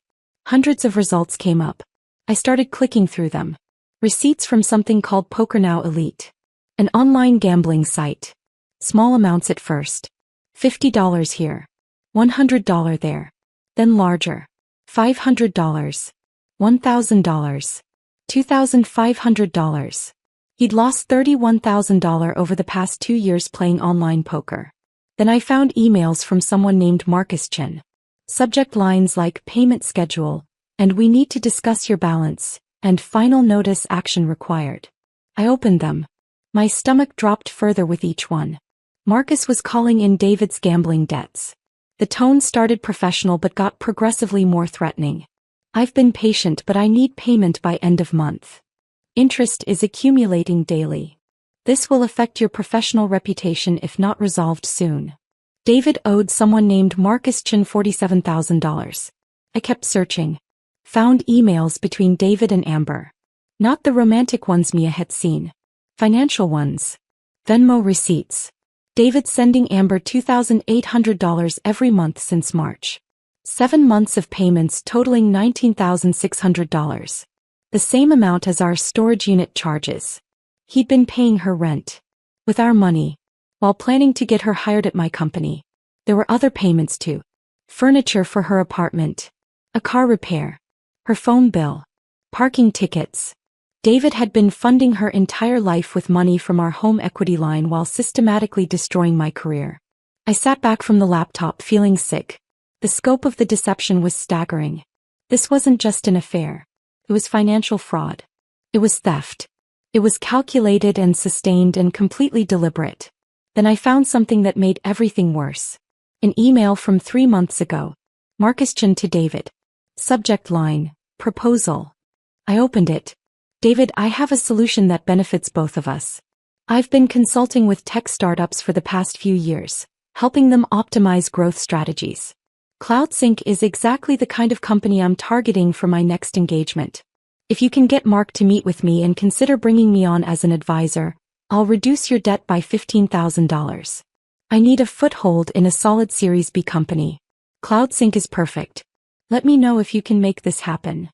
Hundreds of results came up. I started clicking through them. Receipts from something called PokerNow Elite. An online gambling site. Small amounts at first. $50 here. $100 there. Then larger. $500. $1,000. $2,500. He'd lost $31,000 over the past 2 years playing online poker. Then I found emails from someone named Marcus Chin. Subject lines like payment schedule, and we need to discuss your balance, and final notice action required. I opened them. My stomach dropped further with each one. Marcus was calling in David's gambling debts. The tone started professional but got progressively more threatening. I've been patient, but I need payment by end of month. Interest is accumulating daily. This will affect your professional reputation if not resolved soon. David owed someone named Marcus Chin $47,000. I kept searching. Found emails between David and Amber. Not the romantic ones Mia had seen. Financial ones. Venmo receipts. David sending Amber $2,800 every month since March. 7 months of payments totaling $19,600. The same amount as our storage unit charges. He'd been paying her rent. With our money. While planning to get her hired at my company. There were other payments too. Furniture for her apartment. A car repair. Her phone bill. Parking tickets. David had been funding her entire life with money from our home equity line while systematically destroying my career. I sat back from the laptop feeling sick. The scope of the deception was staggering. This wasn't just an affair. It was financial fraud. It was theft. It was calculated and sustained and completely deliberate. Then I found something that made everything worse. An email from 3 months ago. Marcus Chin to David. Subject line, proposal. I opened it. David, I have a solution that benefits both of us. I've been consulting with tech startups for the past few years, helping them optimize growth strategies. CloudSync is exactly the kind of company I'm targeting for my next engagement. If you can get Mark to meet with me and consider bringing me on as an advisor, I'll reduce your debt by $15,000. I need a foothold in a solid Series B company. CloudSync is perfect. Let me know if you can make this happen.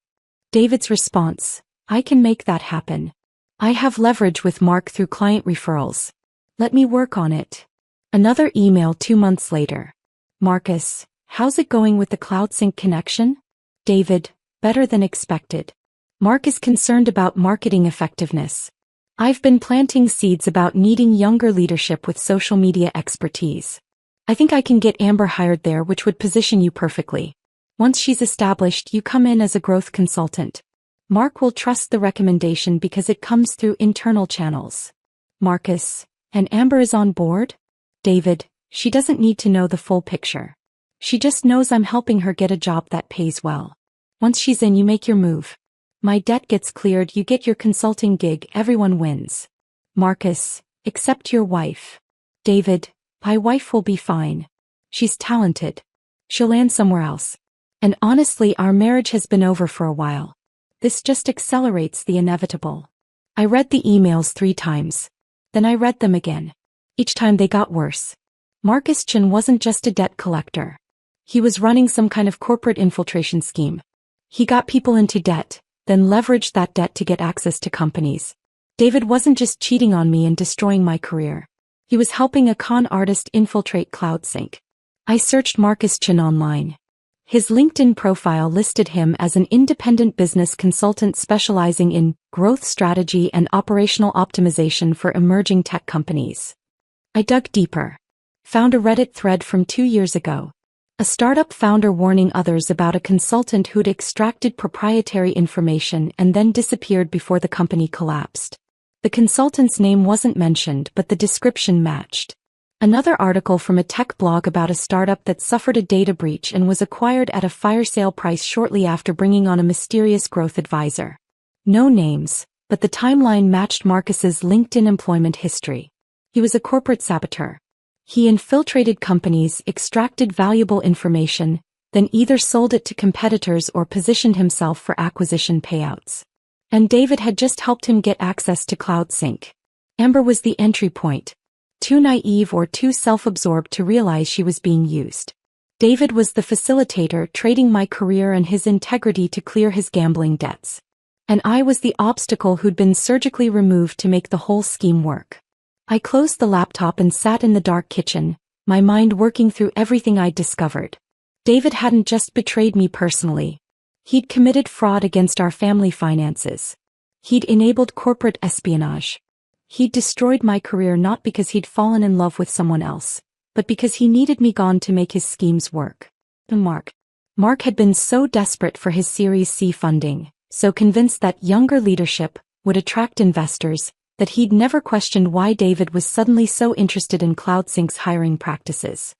David's response. I can make that happen. I have leverage with Mark through client referrals. Let me work on it. Another email 2 months later. Marcus, how's it going with the CloudSync connection? David, better than expected. Mark is concerned about marketing effectiveness. I've been planting seeds about needing younger leadership with social media expertise. I think I can get Amber hired there, which would position you perfectly. Once she's established, you come in as a growth consultant. Mark will trust the recommendation because it comes through internal channels. Marcus, and Amber is on board? David, she doesn't need to know the full picture. She just knows I'm helping her get a job that pays well. Once she's in, you make your move. My debt gets cleared, you get your consulting gig, everyone wins. Marcus, except your wife. David, my wife will be fine. She's talented. She'll land somewhere else. And honestly, our marriage has been over for a while. This just accelerates the inevitable. I read the emails 3 times. Then I read them again. Each time they got worse. Marcus Chin wasn't just a debt collector. He was running some kind of corporate infiltration scheme. He got people into debt, then leveraged that debt to get access to companies. David wasn't just cheating on me and destroying my career. He was helping a con artist infiltrate CloudSync. I searched Marcus Chin online. His LinkedIn profile listed him as an independent business consultant specializing in growth strategy and operational optimization for emerging tech companies. I dug deeper. Found a Reddit thread from 2 years ago. A startup founder warning others about a consultant who'd extracted proprietary information and then disappeared before the company collapsed. The consultant's name wasn't mentioned, but the description matched. Another article from a tech blog about a startup that suffered a data breach and was acquired at a fire sale price shortly after bringing on a mysterious growth advisor. No names, but the timeline matched Marcus's LinkedIn employment history. He was a corporate saboteur. He infiltrated companies, extracted valuable information, then either sold it to competitors or positioned himself for acquisition payouts. And David had just helped him get access to CloudSync. Amber was the entry point. Too naive or too self-absorbed to realize she was being used. David was the facilitator, trading my career and his integrity to clear his gambling debts. And I was the obstacle who'd been surgically removed to make the whole scheme work. I closed the laptop and sat in the dark kitchen, my mind working through everything I'd discovered. David hadn't just betrayed me personally. He'd committed fraud against our family finances. He'd enabled corporate espionage. He'd destroyed my career not because he'd fallen in love with someone else, but because he needed me gone to make his schemes work. Mark had been so desperate for his Series C funding, so convinced that younger leadership would attract investors, that he'd never questioned why David was suddenly so interested in CloudSync's hiring practices.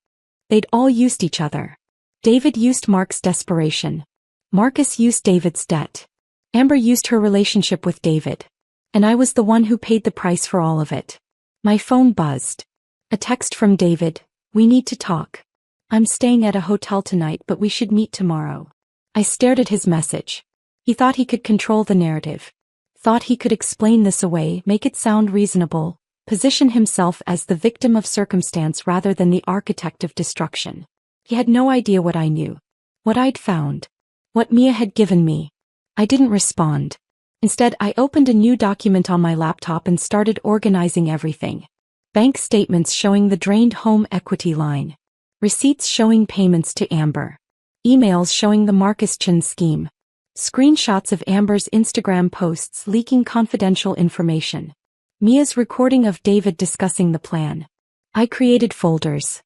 They'd all used each other. David used Mark's desperation. Marcus used David's debt. Amber used her relationship with David. And I was the one who paid the price for all of it. My phone buzzed. A text from David: "We need to talk. I'm staying at a hotel tonight, but we should meet tomorrow." I stared at his message. He thought he could control the narrative. Thought he could explain this away, make it sound reasonable, position himself as the victim of circumstance rather than the architect of destruction. He had no idea what I knew. What I'd found. What Mia had given me. I didn't respond. Instead, I opened a new document on my laptop and started organizing everything. Bank statements showing the drained home equity line. Receipts showing payments to Amber. Emails showing the Marcus Chin scheme. Screenshots of Amber's Instagram posts leaking confidential information. Mia's recording of David discussing the plan. I created folders.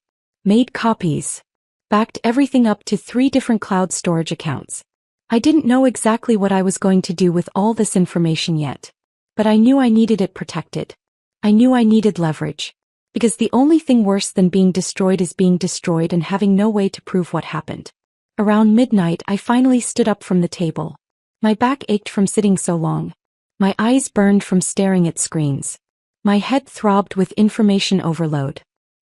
Made copies. Backed everything up to 3 different cloud storage accounts. I didn't know exactly what I was going to do with all this information yet. But I knew I needed it protected. I knew I needed leverage. Because the only thing worse than being destroyed is being destroyed and having no way to prove what happened. Around midnight, I finally stood up from the table. My back ached from sitting so long. My eyes burned from staring at screens. My head throbbed with information overload.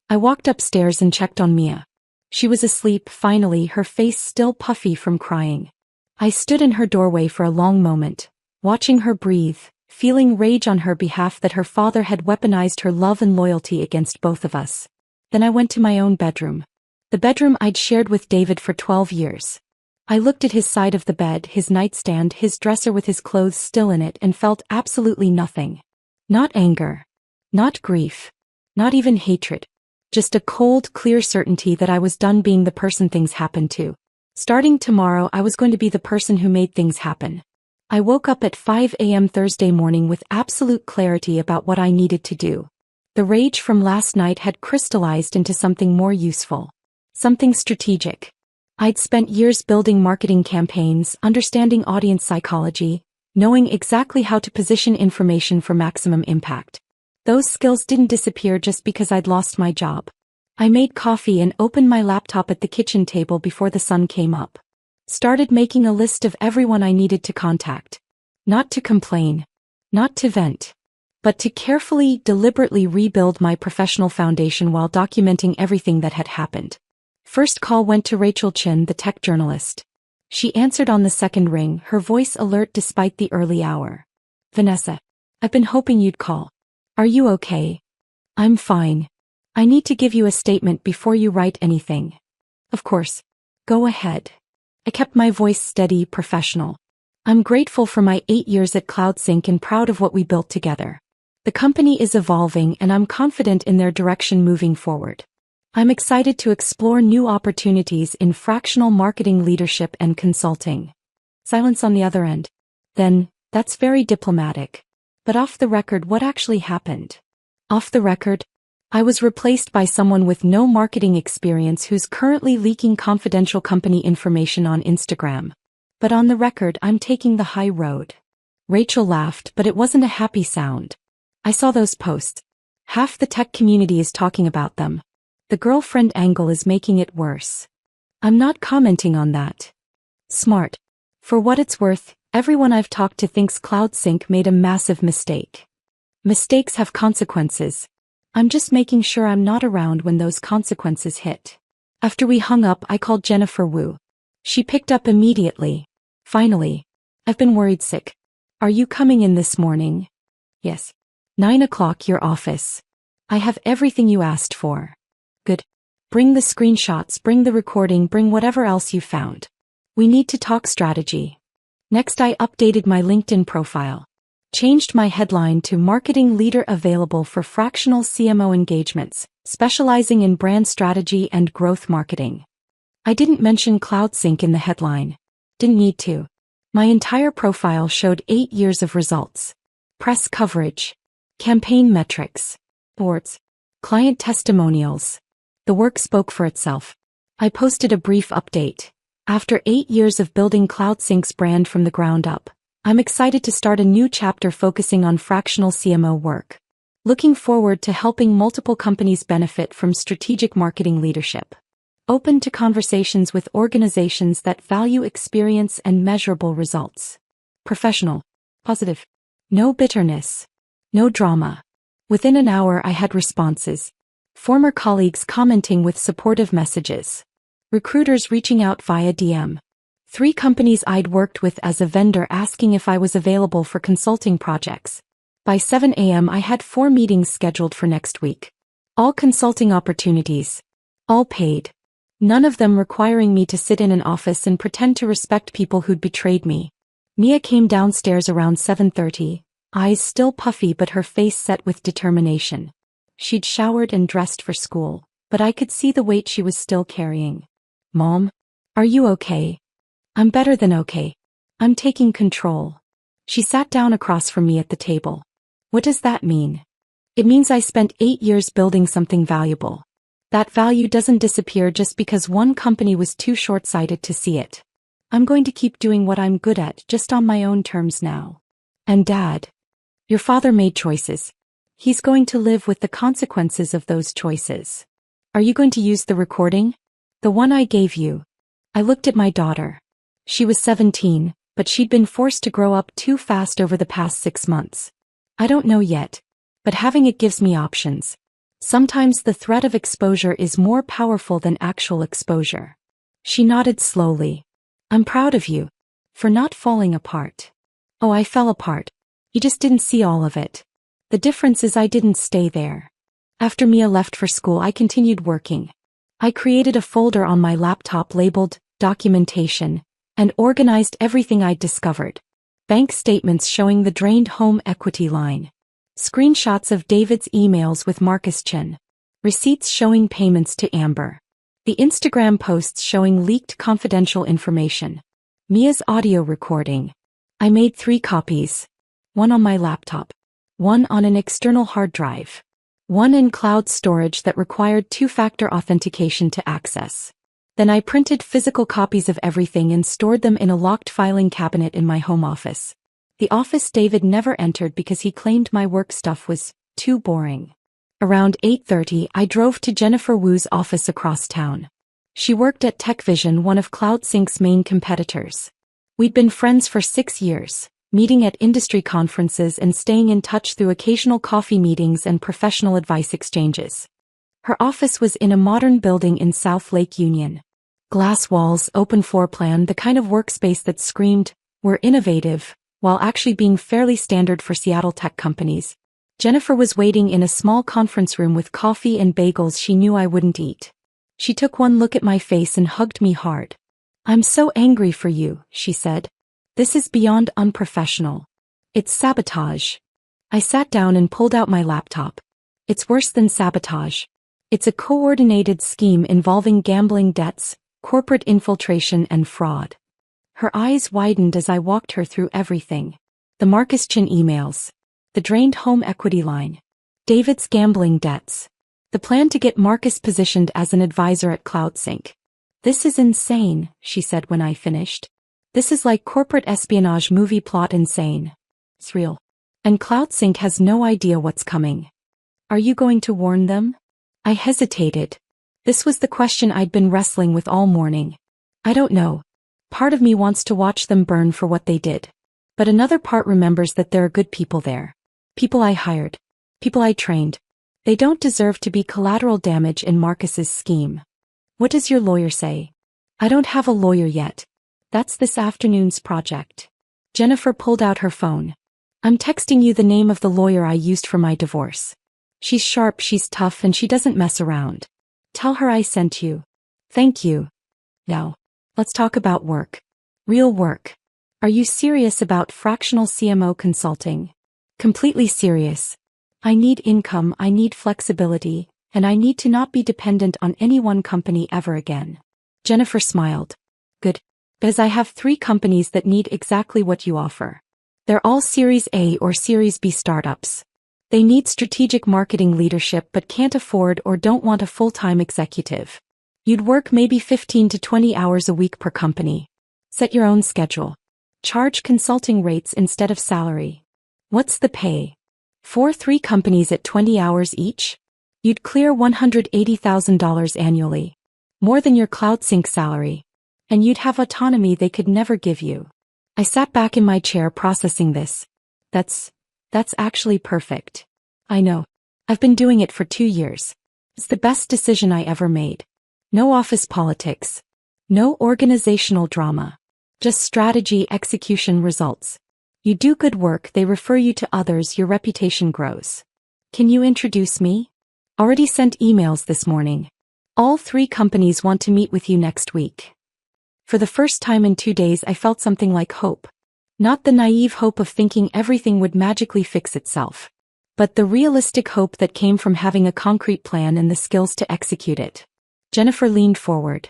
I walked upstairs and checked on Mia. She was asleep, finally, her face still puffy from crying. I stood in her doorway for a long moment, watching her breathe, feeling rage on her behalf that her father had weaponized her love and loyalty against both of us. Then I went to my own bedroom. The bedroom I'd shared with David for 12 years. I looked at his side of the bed, his nightstand, his dresser with his clothes still in it, and felt absolutely nothing. Not anger. Not grief. Not even hatred. Just a cold, clear certainty that I was done being the person things happened to. Starting tomorrow, I was going to be the person who made things happen. I woke up at 5 a.m. Thursday morning with absolute clarity about what I needed to do. The rage from last night had crystallized into something more useful. Something strategic. I'd spent years building marketing campaigns, understanding audience psychology, knowing exactly how to position information for maximum impact. Those skills didn't disappear just because I'd lost my job. I made coffee and opened my laptop at the kitchen table before the sun came up. Started making a list of everyone I needed to contact. Not to complain. Not to vent. But to carefully, deliberately rebuild my professional foundation while documenting everything that had happened. First call went to Rachel Chin, the tech journalist. She answered on the second ring, her voice alert despite the early hour. "Vanessa, I've been hoping you'd call. Are you okay?" "I'm fine. I need to give you a statement before you write anything." "Of course. Go ahead." I kept my voice steady, professional. "I'm grateful for my 8 years at CloudSync and proud of what we built together. The company is evolving and I'm confident in their direction moving forward. I'm excited to explore new opportunities in fractional marketing leadership and consulting. Silence on the other end. Then, that's very diplomatic. But off the record, what actually happened? Off the record, I was replaced by someone with no marketing experience who's currently leaking confidential company information on Instagram. But on the record, I'm taking the high road. Rachel laughed, but it wasn't a happy sound. I saw those posts. Half the tech community is talking about them. The girlfriend angle is making it worse. I'm not commenting on that. Smart. For what it's worth, everyone I've talked to thinks CloudSync made a massive mistake. Mistakes have consequences. I'm just making sure I'm not around when those consequences hit. After we hung up, I called Jennifer Wu. She picked up immediately. Finally. I've been worried sick. Are you coming in this morning? Yes. 9 o'clock, your office. I have everything you asked for. Good. Bring the screenshots, bring the recording, bring whatever else you found. We need to talk strategy. Next, I updated my LinkedIn profile. Changed my headline to Marketing Leader Available for Fractional CMO Engagements, specializing in brand strategy and growth marketing. I didn't mention CloudSync in the headline. Didn't need to. My entire profile showed 8 years of results. Press coverage. Campaign metrics. Boards. Client testimonials. The work spoke for itself. I posted a brief update. After 8 years of building CloudSync's brand from the ground up, I'm excited to start a new chapter focusing on fractional CMO work. Looking forward to helping multiple companies benefit from strategic marketing leadership. Open to conversations with organizations that value experience and measurable results. Professional. Positive. No bitterness. No drama. Within an hour I had responses. Former colleagues commenting with supportive messages. Recruiters reaching out via DM. 3 companies I'd worked with as a vendor asking if I was available for consulting projects. By 7 a.m. I had 4 meetings scheduled for next week. All consulting opportunities. All paid. None of them requiring me to sit in an office and pretend to respect people who'd betrayed me. Mia came downstairs around 7:30, eyes still puffy but her face set with determination. She'd showered and dressed for school, but I could see the weight she was still carrying. Mom? Are you okay? I'm better than okay. I'm taking control. She sat down across from me at the table. What does that mean? It means I spent 8 years building something valuable. That value doesn't disappear just because one company was too short-sighted to see it. I'm going to keep doing what I'm good at, just on my own terms now. And Dad, your father made choices. He's going to live with the consequences of those choices. Are you going to use the recording? The one I gave you. I looked at my daughter. She was 17, but she'd been forced to grow up too fast over the past 6 months. I don't know yet, but having it gives me options. Sometimes the threat of exposure is more powerful than actual exposure. She nodded slowly. I'm proud of you. For not falling apart. Oh, I fell apart. You just didn't see all of it. The difference is I didn't stay there. After Mia left for school, I continued working. I created a folder on my laptop labeled Documentation, and organized everything I'd discovered. Bank statements showing the drained home equity line. Screenshots of David's emails with Marcus Chen. Receipts showing payments to Amber. The Instagram posts showing leaked confidential information. Mia's audio recording. I made 3 copies. One on my laptop. One on an external hard drive. One in cloud storage that required 2-factor authentication to access. Then I printed physical copies of everything and stored them in a locked filing cabinet in my home office. The office David never entered because he claimed my work stuff was too boring. Around 8:30, I drove to Jennifer Wu's office across town. She worked at TechVision, one of CloudSync's main competitors. We'd been friends for 6 years, meeting at industry conferences and staying in touch through occasional coffee meetings and professional advice exchanges. Her office was in a modern building in South Lake Union. Glass walls, open floor plan, the kind of workspace that screamed, "We're innovative," while actually being fairly standard for Seattle tech companies. Jennifer was waiting in a small conference room with coffee and bagels she knew I wouldn't eat. She took one look at my face and hugged me hard. "I'm so angry for you," she said. "This is beyond unprofessional. It's sabotage." I sat down and pulled out my laptop. "It's worse than sabotage. It's a coordinated scheme involving gambling debts, corporate infiltration and fraud. Her eyes widened as I walked her through everything. The Marcus Chin emails. The drained home equity line. David's gambling debts. The plan to get Marcus positioned as an advisor at CloudSync. This is insane, she said when I finished. This is like corporate espionage movie plot insane. It's real. And CloudSync has no idea what's coming. Are you going to warn them? I hesitated. This was the question I'd been wrestling with all morning. I don't know. Part of me wants to watch them burn for what they did. But another part remembers that there are good people there. People I hired. People I trained. They don't deserve to be collateral damage in Marcus's scheme. What does your lawyer say? I don't have a lawyer yet. That's this afternoon's project. Jennifer pulled out her phone. I'm texting you the name of the lawyer I used for my divorce. She's sharp, she's tough, and she doesn't mess around. Tell her I sent you. Thank you. Now, let's talk about work. Real work. Are you serious about fractional CMO consulting? Completely serious. I need income, I need flexibility, and I need to not be dependent on any one company ever again. Jennifer smiled. Good. Because I have 3 companies that need exactly what you offer. They're all Series A or Series B startups. They need strategic marketing leadership but can't afford or don't want a full-time executive. You'd work maybe 15 to 20 hours a week per company. Set your own schedule. Charge consulting rates instead of salary. What's the pay? For 3 companies at 20 hours each? You'd clear $180,000 annually. More than your CloudSync salary. And you'd have autonomy they could never give you. I sat back in my chair processing this. That's actually perfect. I know. I've been doing it for 2 years. It's the best decision I ever made. No office politics. No organizational drama. Just strategy, execution, results. You do good work, they refer you to others, your reputation grows. Can you introduce me? Already sent emails this morning. All 3 companies want to meet with you next week. For the first time in 2 days I felt something like hope. Not the naive hope of thinking everything would magically fix itself. But the realistic hope that came from having a concrete plan and the skills to execute it. Jennifer leaned forward.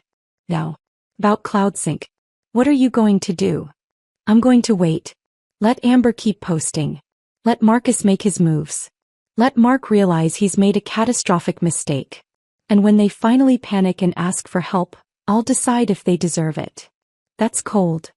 Now, about CloudSync. What are you going to do? I'm going to wait. Let Amber keep posting. Let Marcus make his moves. Let Mark realize he's made a catastrophic mistake. And when they finally panic and ask for help, I'll decide if they deserve it. That's cold.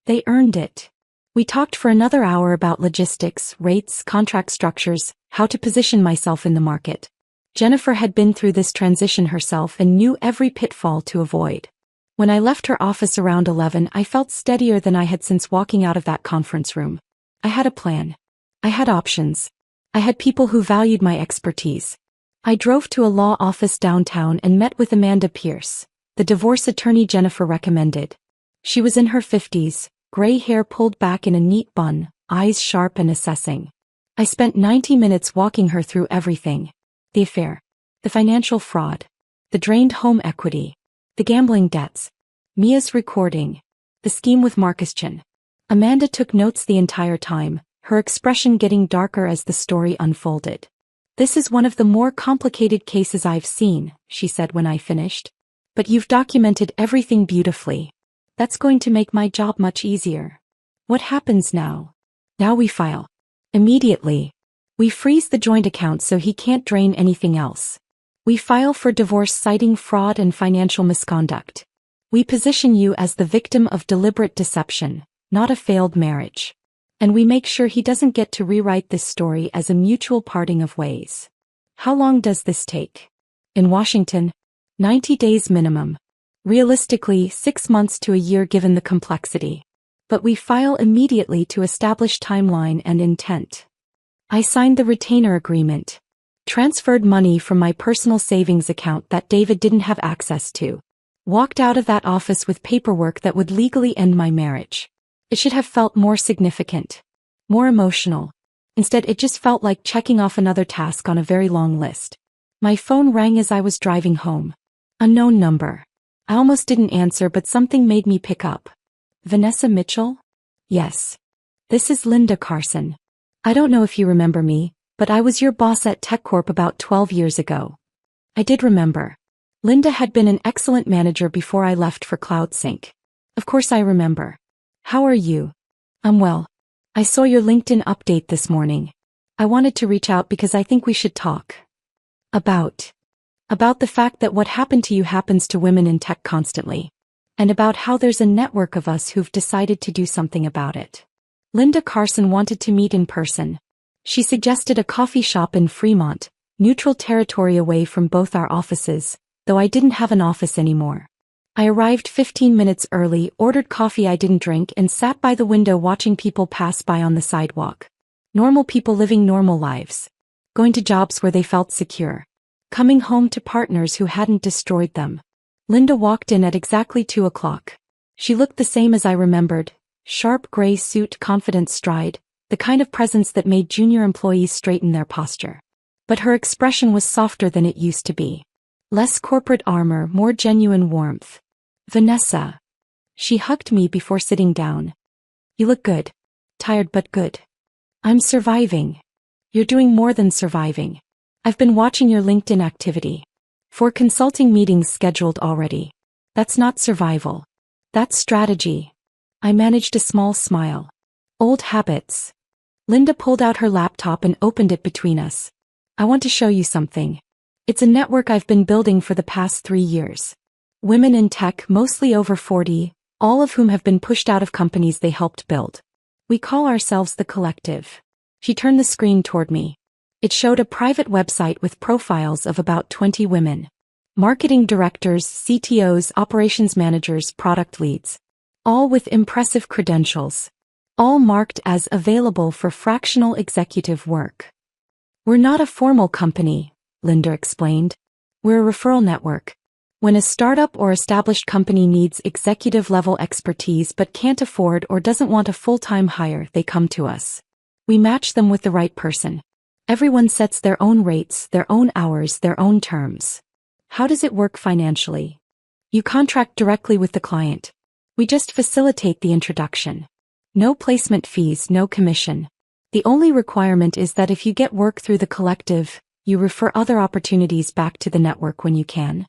They earned it. We talked for another hour about logistics, rates, contract structures, how to position myself in the market. Jennifer had been through this transition herself and knew every pitfall to avoid. When I left her office around 11, I felt steadier than I had since walking out of that conference room. I had a plan. I had options. I had people who valued my expertise. I drove to a law office downtown and met with Amanda Pierce, the divorce attorney Jennifer recommended. She was in her 50s, gray hair pulled back in a neat bun, eyes sharp and assessing. I spent 90 minutes walking her through everything. The affair. The financial fraud. The drained home equity. The gambling debts. Mia's recording. The scheme with Marcus Chin. Amanda took notes the entire time, her expression getting darker as the story unfolded. This is one of the more complicated cases I've seen, she said when I finished. But you've documented everything beautifully. That's going to make my job much easier. What happens now? Now we file. Immediately. We freeze the joint account so he can't drain anything else. We file for divorce citing fraud and financial misconduct. We position you as the victim of deliberate deception, not a failed marriage. And we make sure he doesn't get to rewrite this story as a mutual parting of ways. How long does this take? In Washington, 90 days minimum. Realistically, 6 months to a year given the complexity. But we file immediately to establish timeline and intent. I signed the retainer agreement. Transferred money from my personal savings account that David didn't have access to. Walked out of that office with paperwork that would legally end my marriage. It should have felt more significant. More emotional. Instead, it just felt like checking off another task on a very long list. My phone rang as I was driving home. Unknown number. I almost didn't answer, but something made me pick up. Vanessa Mitchell? Yes. This is Linda Carson. I don't know if you remember me, but I was your boss at TechCorp about 12 years ago. I did remember. Linda had been an excellent manager before I left for CloudSync. Of course I remember. How are you? I'm well. I saw your LinkedIn update this morning. I wanted to reach out because I think we should talk. About the fact that what happened to you happens to women in tech constantly. And about how there's a network of us who've decided to do something about it. Linda Carson wanted to meet in person. She suggested a coffee shop in Fremont, neutral territory away from both our offices, though I didn't have an office anymore. I arrived 15 minutes early, ordered coffee I didn't drink, and sat by the window watching people pass by on the sidewalk. Normal people living normal lives. Going to jobs where they felt secure. Coming home to partners who hadn't destroyed them. Linda walked in at exactly 2 o'clock. She looked the same as I remembered. Sharp gray suit, confident stride, the kind of presence that made junior employees straighten their posture. But her expression was softer than it used to be. Less corporate armor, more genuine warmth. Vanessa. She hugged me before sitting down. You look good. Tired but good. I'm surviving. You're doing more than surviving. I've been watching your LinkedIn activity. 4 consulting meetings scheduled already. That's not survival. That's strategy. I managed a small smile. Old habits. Linda pulled out her laptop and opened it between us. I want to show you something. It's a network I've been building for the past 3 years. Women in tech, mostly over 40, all of whom have been pushed out of companies they helped build. We call ourselves The Collective. She turned the screen toward me. It showed a private website with profiles of about 20 women. Marketing directors, CTOs, operations managers, product leads. All with impressive credentials. All marked as available for fractional executive work. We're not a formal company, Linda explained. We're a referral network. When a startup or established company needs executive-level expertise but can't afford or doesn't want a full-time hire, they come to us. We match them with the right person. Everyone sets their own rates, their own hours, their own terms. How does it work financially? You contract directly with the client. We just facilitate the introduction. No placement fees, no commission. The only requirement is that if you get work through the collective, you refer other opportunities back to the network when you can.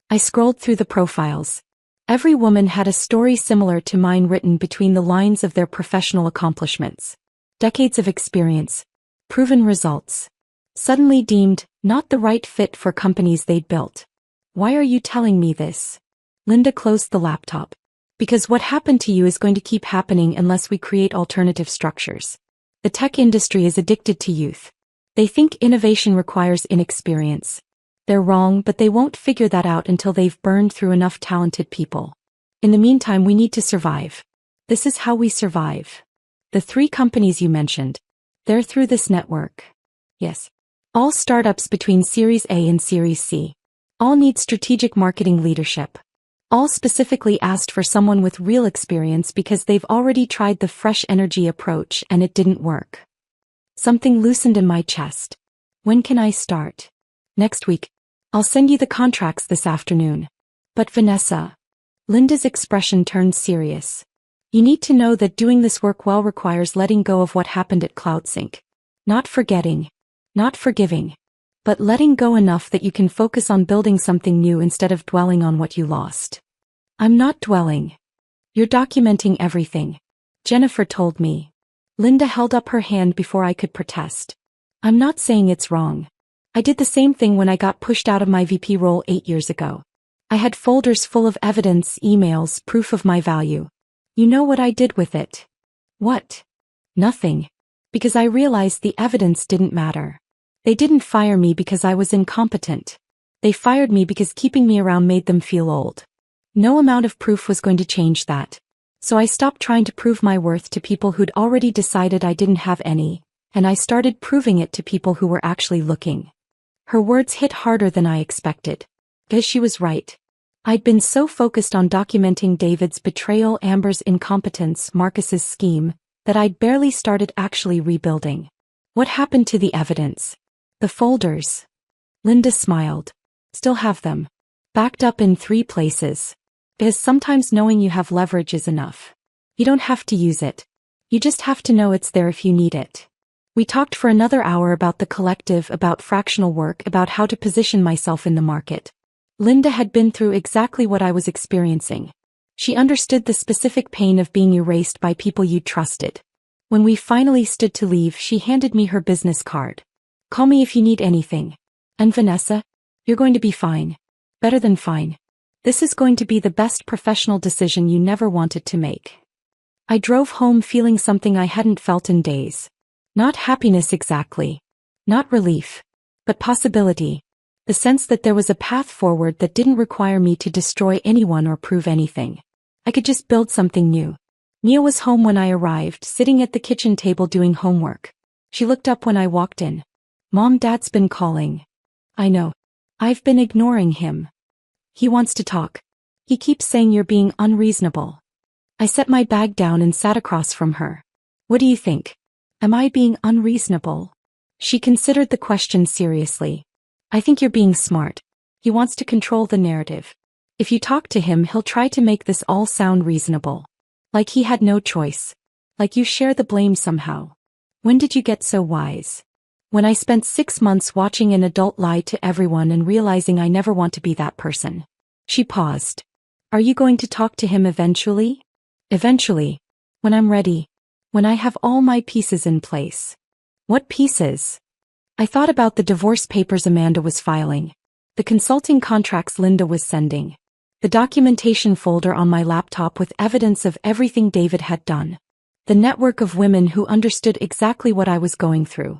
I scrolled through the profiles. Every woman had a story similar to mine written between the lines of their professional accomplishments. Decades of experience. Proven results. Suddenly deemed not the right fit for companies they'd built. Why are you telling me this? Linda closed the laptop. Because what happened to you is going to keep happening unless we create alternative structures. The tech industry is addicted to youth. They think innovation requires inexperience. They're wrong, but they won't figure that out until they've burned through enough talented people. In the meantime, we need to survive. This is how we survive. The 3 companies you mentioned. They're through this network. Yes. All startups between Series A and Series C. All need strategic marketing leadership. All specifically asked for someone with real experience because they've already tried the fresh energy approach and it didn't work. Something loosened in my chest. When can I start? Next week. I'll send you the contracts this afternoon. But Vanessa. Linda's expression turned serious. You need to know that doing this work well requires letting go of what happened at CloudSync. Not forgetting. Not forgiving. But letting go enough that you can focus on building something new instead of dwelling on what you lost. I'm not dwelling. You're documenting everything. Jennifer told me. Linda held up her hand before I could protest. I'm not saying it's wrong. I did the same thing when I got pushed out of my VP role 8 years ago. I had folders full of evidence, emails, proof of my value. You know what I did with it? What? Nothing. Because I realized the evidence didn't matter. They didn't fire me because I was incompetent. They fired me because keeping me around made them feel old. No amount of proof was going to change that. So I stopped trying to prove my worth to people who'd already decided I didn't have any, and I started proving it to people who were actually looking. Her words hit harder than I expected. Because she was right. I'd been so focused on documenting David's betrayal, Amber's incompetence, Marcus's scheme, that I'd barely started actually rebuilding. What happened to the evidence? The folders. Linda smiled. Still have them. Backed up in 3 places. Because sometimes knowing you have leverage is enough. You don't have to use it. You just have to know it's there if you need it. We talked for another hour about the collective, about fractional work, about how to position myself in the market. Linda had been through exactly what I was experiencing. She understood the specific pain of being erased by people you trusted. When we finally stood to leave, she handed me her business card. Call me if you need anything. And Vanessa, you're going to be fine. Better than fine. This is going to be the best professional decision you never wanted to make. I drove home feeling something I hadn't felt in days. Not happiness exactly. Not relief. But possibility. The sense that there was a path forward that didn't require me to destroy anyone or prove anything. I could just build something new. Mia was home when I arrived, sitting at the kitchen table doing homework. She looked up when I walked in. Mom, Dad's been calling. I know. I've been ignoring him. He wants to talk. He keeps saying you're being unreasonable. I set my bag down and sat across from her. What do you think? Am I being unreasonable? She considered the question seriously. I think you're being smart. He wants to control the narrative. If you talk to him, he'll try to make this all sound reasonable. Like he had no choice. Like you share the blame somehow. When did you get so wise? When I spent 6 months watching an adult lie to everyone and realizing I never want to be that person. She paused. Are you going to talk to him eventually? Eventually. When I'm ready. When I have all my pieces in place. What pieces? I thought about the divorce papers Amanda was filing. The consulting contracts Linda was sending. The documentation folder on my laptop with evidence of everything David had done. The network of women who understood exactly what I was going through.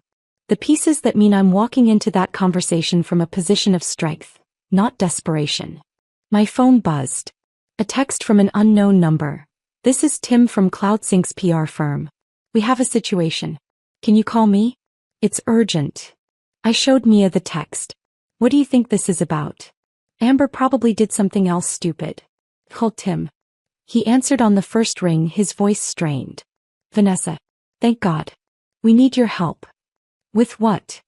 The pieces that mean I'm walking into that conversation from a position of strength, not desperation. My phone buzzed. A text from an unknown number. This is Tim from CloudSync's PR firm. We have a situation. Can you call me? It's urgent. I showed Mia the text. What do you think this is about? Amber probably did something else stupid. Called Tim. He answered on the first ring, his voice strained. Vanessa. Thank God. We need your help. With what?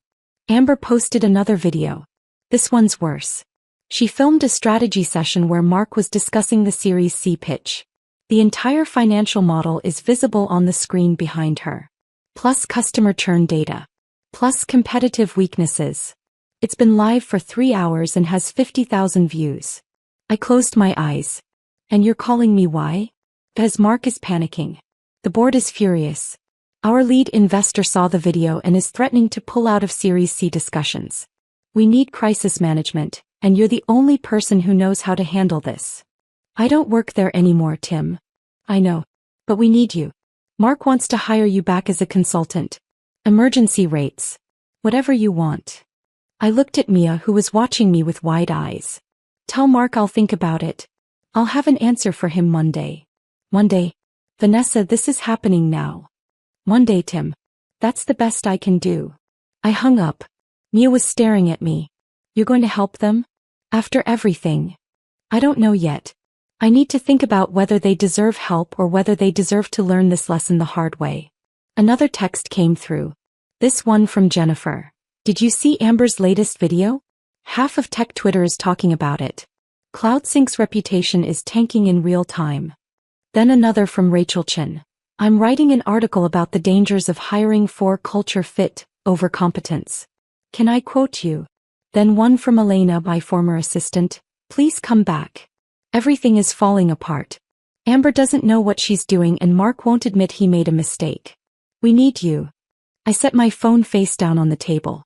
Amber posted another video. This one's worse. She filmed a strategy session where Mark was discussing the Series C pitch. The entire financial model is visible on the screen behind her. Plus customer churn data. Plus competitive weaknesses. It's been live for 3 hours and has 50,000 views. I closed my eyes. And you're calling me why? Because Mark is panicking. The board is furious. Our lead investor saw the video and is threatening to pull out of Series C discussions. We need crisis management, and you're the only person who knows how to handle this. I don't work there anymore, Tim. I know. But we need you. Mark wants to hire you back as a consultant. Emergency rates. Whatever you want. I looked at Mia, who was watching me with wide eyes. Tell Mark I'll think about it. I'll have an answer for him Monday. Monday. Vanessa, this is happening now. Monday, Tim. That's the best I can do. I hung up. Mia was staring at me. You're going to help them? After everything? I don't know yet. I need to think about whether they deserve help or whether they deserve to learn this lesson the hard way. Another text came through. This one from Jennifer. Did you see Amber's latest video? Half of tech Twitter is talking about it. CloudSync's reputation is tanking in real time. Then another from Rachel Chin. I'm writing an article about the dangers of hiring for culture fit over competence. Can I quote you? Then one from Elena, my former assistant. Please come back. Everything is falling apart. Amber doesn't know what she's doing and Mark won't admit he made a mistake. We need you. I set my phone face down on the table.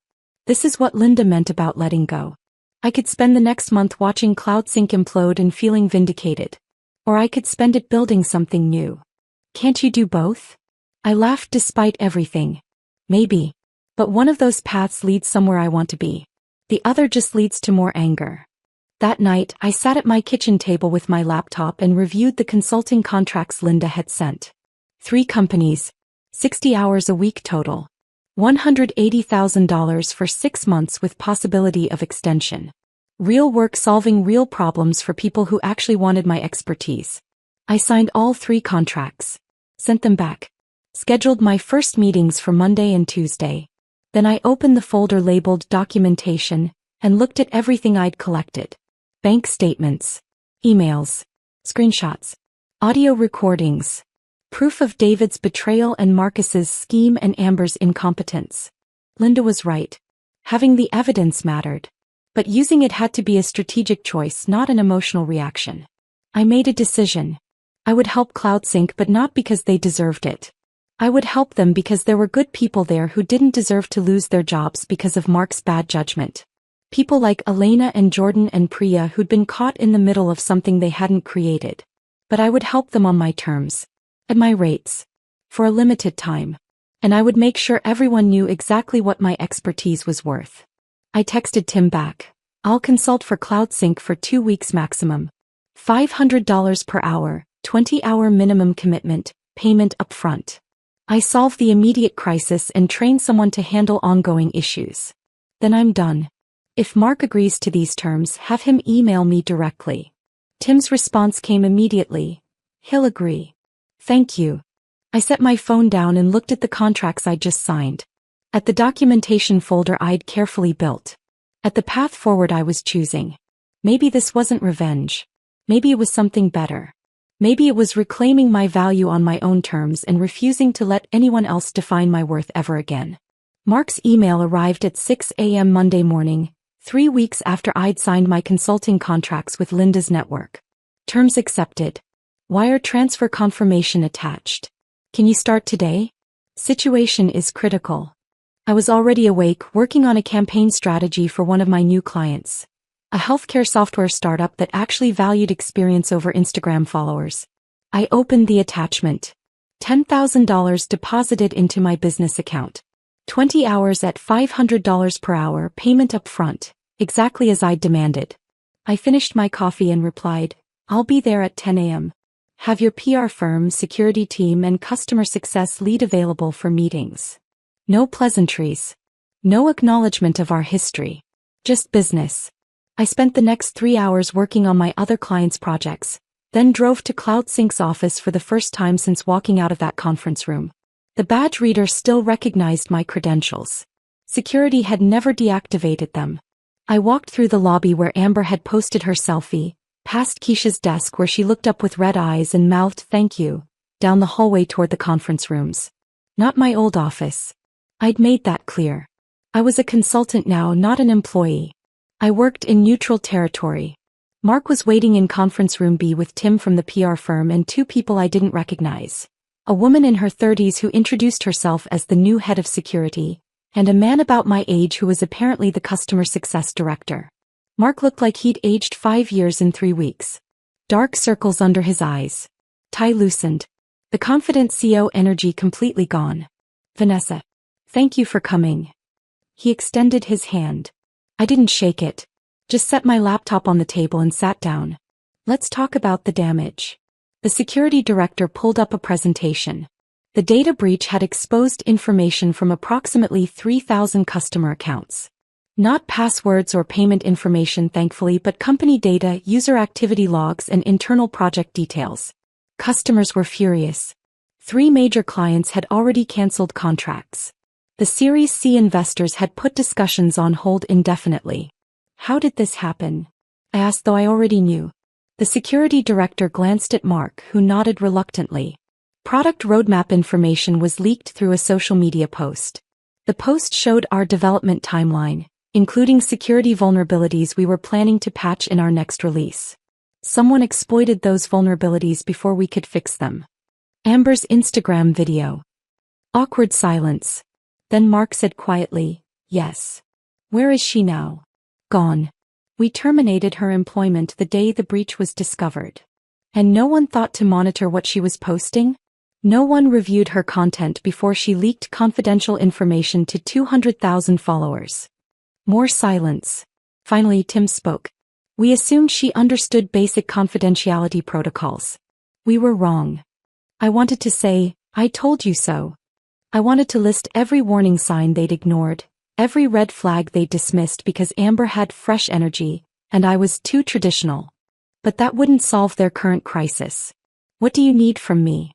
This is what Linda meant about letting go. I could spend the next month watching CloudSync implode and feeling vindicated. Or I could spend it building something new. Can't you do both? I laughed despite everything. Maybe. But one of those paths leads somewhere I want to be. The other just leads to more anger. That night, I sat at my kitchen table with my laptop and reviewed the consulting contracts Linda had sent. 3 companies. 60 hours a week total. $180,000 for 6 months with possibility of extension. Real work solving real problems for people who actually wanted my expertise. I signed all 3 contracts. Sent them back. Scheduled my first meetings for Monday and Tuesday. Then I opened the folder labeled documentation and looked at everything I'd collected. Bank statements. Emails. Screenshots. Audio recordings. Proof of David's betrayal and Marcus's scheme and Amber's incompetence. Linda was right. Having the evidence mattered. But using it had to be a strategic choice, not an emotional reaction. I made a decision. I would help CloudSync, but not because they deserved it. I would help them because there were good people there who didn't deserve to lose their jobs because of Mark's bad judgment. People like Elena and Jordan and Priya who'd been caught in the middle of something they hadn't created. But I would help them on my terms. At my rates. For a limited time. And I would make sure everyone knew exactly what my expertise was worth. I texted Tim back. I'll consult for CloudSync for 2 weeks maximum. $500 per hour, 20-hour minimum commitment, payment upfront. I solve the immediate crisis and train someone to handle ongoing issues. Then I'm done. If Mark agrees to these terms, have him email me directly. Tim's response came immediately. He'll agree. Thank you. I set my phone down and looked at the contracts I'd just signed. At the documentation folder I'd carefully built. At the path forward I was choosing. Maybe this wasn't revenge. Maybe it was something better. Maybe it was reclaiming my value on my own terms and refusing to let anyone else define my worth ever again. Mark's email arrived at 6 a.m. Monday morning, 3 weeks after I'd signed my consulting contracts with Linda's network. Terms accepted. Wire transfer confirmation attached. Can you start today? Situation is critical. I was already awake, working on a campaign strategy for one of my new clients. A healthcare software startup that actually valued experience over Instagram followers. I opened the attachment. $10,000 deposited into my business account. 20 hours at $500 per hour, payment upfront, exactly as I'd demanded. I finished my coffee and replied, I'll be there at 10 a.m. Have your PR firm, security team, and customer success lead available for meetings. No pleasantries. No acknowledgement of our history. Just business. I spent the next 3 hours working on my other clients' projects, then drove to CloudSync's office for the first time since walking out of that conference room. The badge reader still recognized my credentials. Security had never deactivated them. I walked through the lobby where Amber had posted her selfie, past Keisha's desk where she looked up with red eyes and mouthed thank you, down the hallway toward the conference rooms. Not my old office. I'd made that clear. I was a consultant now, not an employee. I worked in neutral territory. Mark was waiting in conference room B with Tim from the PR firm and 2 people I didn't recognize. A woman in her 30s who introduced herself as the new head of security, and a man about my age who was apparently the customer success director. Mark looked like he'd aged 5 years in 3 weeks. Dark circles under his eyes. Tie loosened. The confident CEO energy completely gone. Vanessa. Thank you for coming. He extended his hand. I didn't shake it. Just set my laptop on the table and sat down. Let's talk about the damage. The security director pulled up a presentation. The data breach had exposed information from approximately 3,000 customer accounts. Not passwords or payment information, thankfully, but company data, user activity logs, and internal project details. Customers were furious. 3 major clients had already canceled contracts. The Series C investors had put discussions on hold indefinitely. How did this happen? I asked, though I already knew. The security director glanced at Mark, who nodded reluctantly. Product roadmap information was leaked through a social media post. The post showed our development timeline, including security vulnerabilities we were planning to patch in our next release. Someone exploited those vulnerabilities before we could fix them. Amber's Instagram video. Awkward silence. Then Mark said quietly, yes. Where is she now? Gone. We terminated her employment the day the breach was discovered. And no one thought to monitor what she was posting? No one reviewed her content before she leaked confidential information to 200,000 followers. More silence. Finally, Tim spoke. We assumed she understood basic confidentiality protocols. We were wrong. I wanted to say, I told you so. I wanted to list every warning sign they'd ignored, every red flag they dismissed because Amber had fresh energy, and I was too traditional. But that wouldn't solve their current crisis. What do you need from me?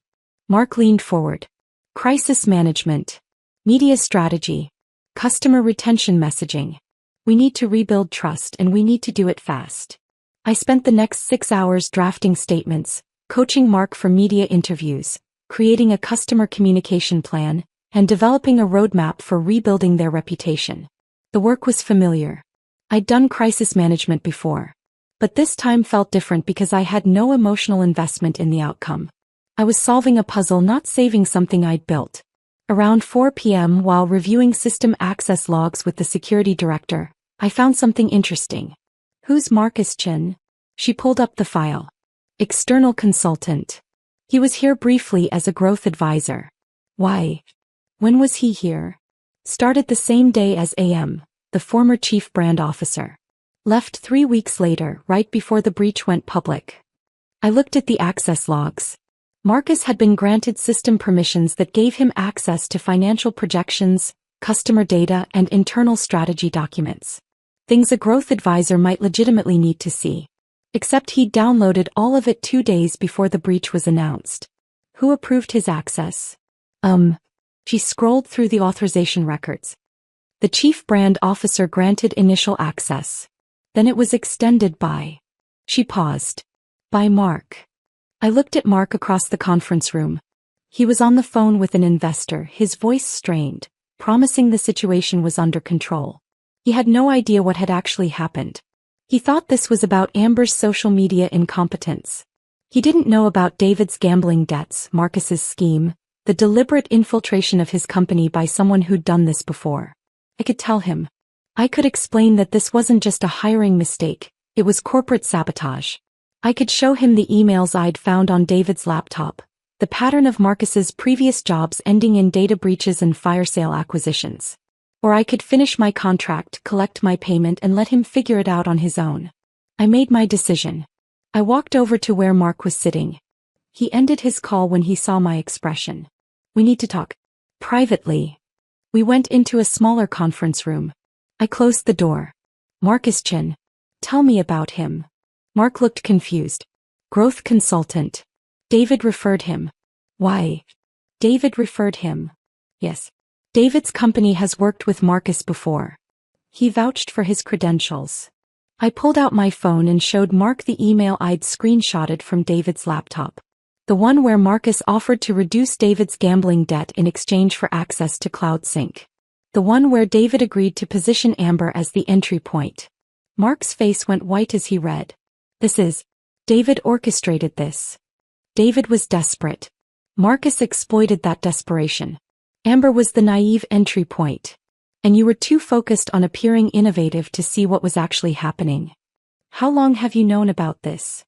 Mark leaned forward. Crisis management. Media strategy. Customer retention messaging. We need to rebuild trust, and we need to do it fast. I spent the next 6 hours drafting statements, coaching Mark for media interviews, creating a customer communication plan, and developing a roadmap for rebuilding their reputation. The work was familiar. I'd done crisis management before. But this time felt different because I had no emotional investment in the outcome. I was solving a puzzle, not saving something I'd built. Around 4 p.m., while reviewing system access logs with the security director, I found something interesting. Who's Marcus Chin? She pulled up the file. External consultant. He was here briefly as a growth advisor. Why? When was he here? Started the same day as AM, the former chief brand officer. Left 3 weeks later, right before the breach went public. I looked at the access logs. Marcus had been granted system permissions that gave him access to financial projections, customer data, and internal strategy documents. Things a growth advisor might legitimately need to see. Except he'd downloaded all of it 2 days before the breach was announced. Who approved his access? She scrolled through the authorization records. The chief brand officer granted initial access. Then it was extended by. She paused. By Mark. I looked at Mark across the conference room. He was on the phone with an investor, his voice strained, promising the situation was under control. He had no idea what had actually happened. He thought this was about Amber's social media incompetence. He didn't know about David's gambling debts, Marcus's scheme, the deliberate infiltration of his company by someone who'd done this before. I could tell him. I could explain that this wasn't just a hiring mistake, it was corporate sabotage. I could show him the emails I'd found on David's laptop, the pattern of Marcus's previous jobs ending in data breaches and fire sale acquisitions. Or I could finish my contract, collect my payment, and let him figure it out on his own. I made my decision. I walked over to where Mark was sitting. He ended his call when he saw my expression. We need to talk. Privately. We went into a smaller conference room. I closed the door. Marcus Chin. Tell me about him. Mark looked confused. Growth consultant. David referred him. Why? David referred him. Yes. David's company has worked with Marcus before. He vouched for his credentials. I pulled out my phone and showed Mark the email I'd screenshotted from David's laptop. The one where Marcus offered to reduce David's gambling debt in exchange for access to CloudSync. The one where David agreed to position Amber as the entry point. Mark's face went white as he read. David orchestrated this. David was desperate. Marcus exploited that desperation. Amber was the naive entry point. And you were too focused on appearing innovative to see what was actually happening. How long have you known about this?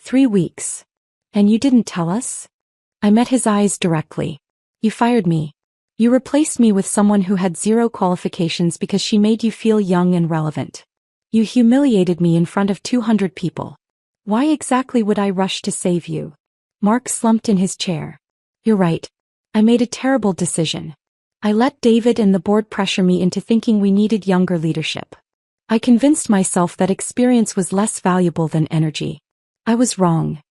3 weeks. And you didn't tell us? I met his eyes directly. You fired me. You replaced me with someone who had 0 qualifications because she made you feel young and relevant. You humiliated me in front of 200 people. Why exactly would I rush to save you? Mark slumped in his chair. You're right. I made a terrible decision. I let David and the board pressure me into thinking we needed younger leadership. I convinced myself that experience was less valuable than energy. I was wrong.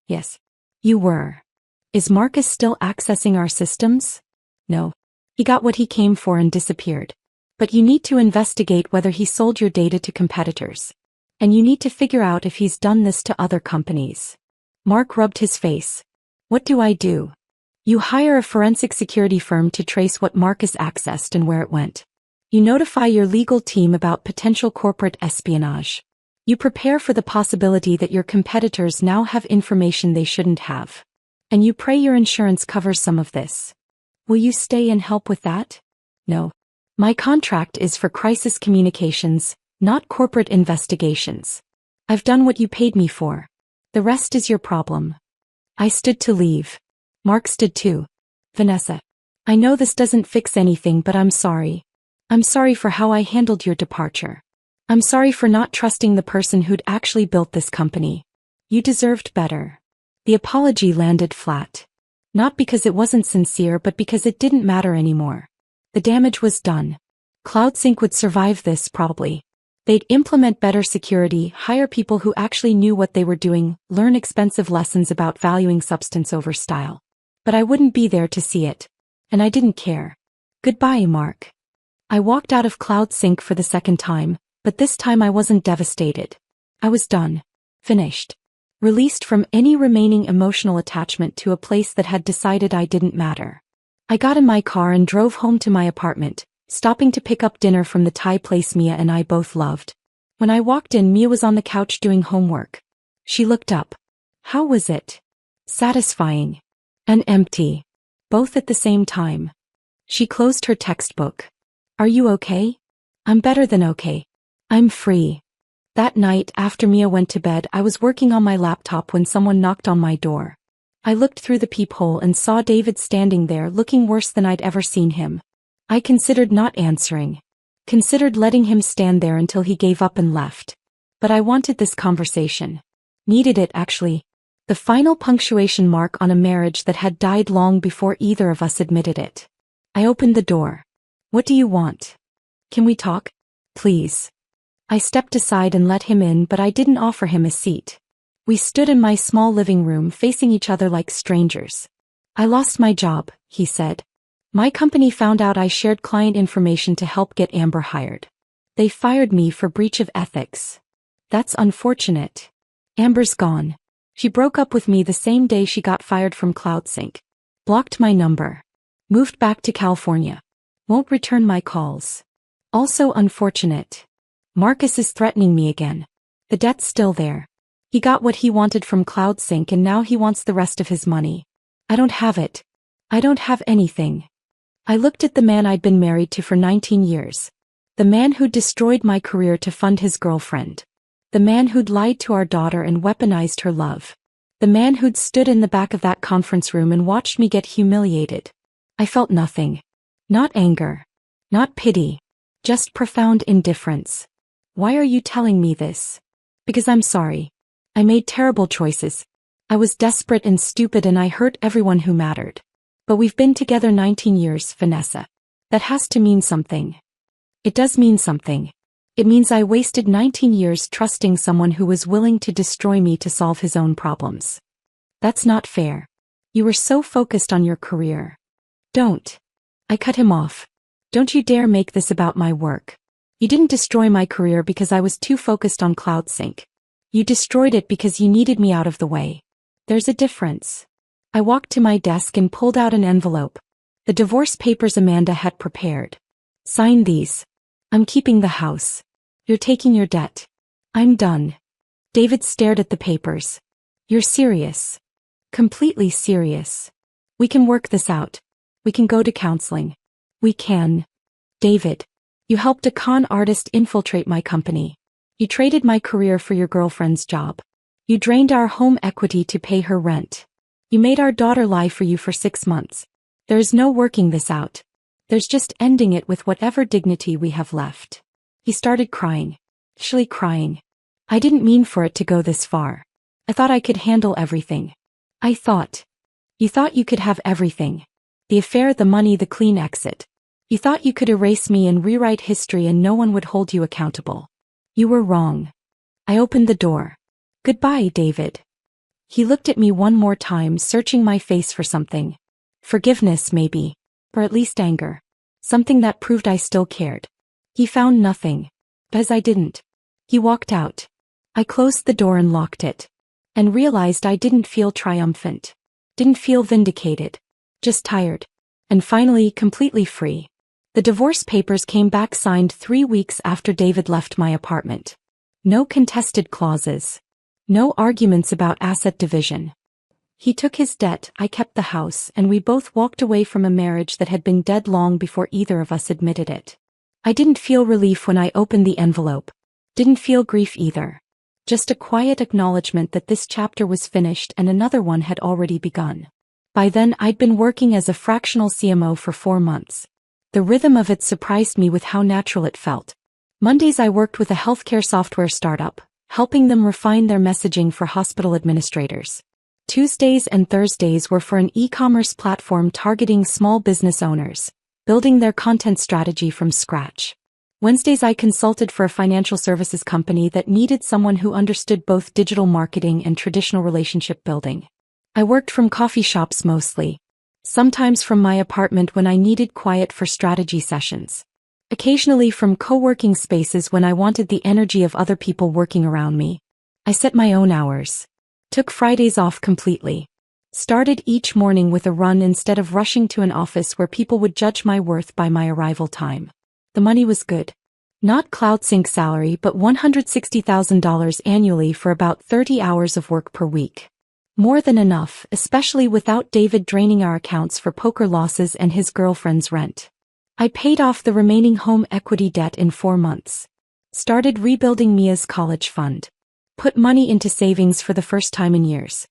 Yes. You were. Is Marcus still accessing our systems? No. He got what he came for and disappeared. But you need to investigate whether he sold your data to competitors. And you need to figure out if he's done this to other companies. Mark rubbed his face. What do I do? You hire a forensic security firm to trace what Marcus accessed and where it went. You notify your legal team about potential corporate espionage. You prepare for the possibility that your competitors now have information they shouldn't have. And you pray your insurance covers some of this. Will you stay and help with that? No. My contract is for crisis communications, not corporate investigations. I've done what you paid me for. The rest is your problem. I stood to leave. Mark stood too. Vanessa. I know this doesn't fix anything, but I'm sorry. I'm sorry for how I handled your departure. I'm sorry for not trusting the person who'd actually built this company. You deserved better. The apology landed flat. Not because it wasn't sincere, but because it didn't matter anymore. The damage was done. CloudSync would survive this probably. They'd implement better security, hire people who actually knew what they were doing, learn expensive lessons about valuing substance over style. But I wouldn't be there to see it. And I didn't care. Goodbye, Mark. I walked out of CloudSync for the second time, but this time I wasn't devastated. I was done. Finished. released from any remaining emotional attachment to a place that had decided I didn't matter. I got in my car and drove home to my apartment, stopping to pick up dinner from the Thai place Mia and I both loved. When I walked in, Mia was on the couch doing homework. She looked up. How was it? Satisfying. And empty. Both at the same time. She closed her textbook. Are you okay? I'm better than okay. I'm free. That night, after Mia went to bed, I was working on my laptop when someone knocked on my door. I looked through the peephole and saw David standing there, looking worse than I'd ever seen him. I considered not answering. Considered letting him stand there until he gave up and left. But I wanted this conversation. Needed it, actually. The final punctuation mark on a marriage that had died long before either of us admitted it. I opened the door. What do you want? Can we talk? Please. I stepped aside and let him in, but I didn't offer him a seat. We stood in my small living room facing each other like strangers. I lost my job, he said. My company found out I shared client information to help get Amber hired. They fired me for breach of ethics. That's unfortunate. Amber's gone. She broke up with me the same day she got fired from CloudSync. Blocked my number. Moved back to California. Won't return my calls. Also unfortunate. Marcus is threatening me again. The debt's still there. He got what he wanted from CloudSync and now he wants the rest of his money. I don't have it. I don't have anything. I looked at the man I'd been married to for 19 years. The man who'd destroyed my career to fund his girlfriend. The man who'd lied to our daughter and weaponized her love. The man who'd stood in the back of that conference room and watched me get humiliated. I felt nothing. Not anger. Not pity. Just profound indifference. Why are you telling me this? Because I'm sorry. I made terrible choices. I was desperate and stupid and I hurt everyone who mattered. But we've been together 19 years, Vanessa. That has to mean something. It does mean something. It means I wasted 19 years trusting someone who was willing to destroy me to solve his own problems. That's not fair. You were so focused on your career. Don't. I cut him off. Don't you dare make this about my work. You didn't destroy my career because I was too focused on CloudSync. You destroyed it because you needed me out of the way. There's a difference. I walked to my desk and pulled out an envelope. The divorce papers Amanda had prepared. Sign these. I'm keeping the house. You're taking your debt. I'm done. David stared at the papers. You're serious. Completely serious. We can work this out. We can go to counseling. We can. David, you helped a con artist infiltrate my company. You traded my career for your girlfriend's job. You drained our home equity to pay her rent. You made our daughter lie for you for 6 months. There's no working this out. There's just ending it with whatever dignity we have left. He started crying. Actually crying. I didn't mean for it to go this far. I thought I could handle everything. I thought. You thought you could have everything. The affair, the money, the clean exit. You thought you could erase me and rewrite history and no one would hold you accountable. You were wrong. I opened the door. Goodbye, David. He looked at me one more time, searching my face for something. Forgiveness, maybe. Or at least anger. Something that proved I still cared. He found nothing. As I didn't. He walked out. I closed the door and locked it. And realized I didn't feel triumphant. Didn't feel vindicated. Just tired. And finally, completely free. The divorce papers came back signed 3 weeks after David left my apartment. No contested clauses. No arguments about asset division. He took his debt, I kept the house, and we both walked away from a marriage that had been dead long before either of us admitted it. I didn't feel relief when I opened the envelope. Didn't feel grief either. Just a quiet acknowledgement that this chapter was finished and another one had already begun. By then I'd been working as a fractional CMO for 4 months. The rhythm of it surprised me with how natural it felt. Mondays I worked with a healthcare software startup, helping them refine their messaging for hospital administrators. Tuesdays and Thursdays were for an e-commerce platform targeting small business owners, building their content strategy from scratch. Wednesdays I consulted for a financial services company that needed someone who understood both digital marketing and traditional relationship building. I worked from coffee shops mostly. Sometimes from my apartment when I needed quiet for strategy sessions. Occasionally from co-working spaces when I wanted the energy of other people working around me. I set my own hours. Took Fridays off completely. Started each morning with a run instead of rushing to an office where people would judge my worth by my arrival time. The money was good. Not CloudSync salary but $160,000 annually for about 30 hours of work per week. More than enough, especially without David draining our accounts for poker losses and his girlfriend's rent. I paid off the remaining home equity debt in 4 months. Started rebuilding Mia's college fund. Put money into savings for the first time in years.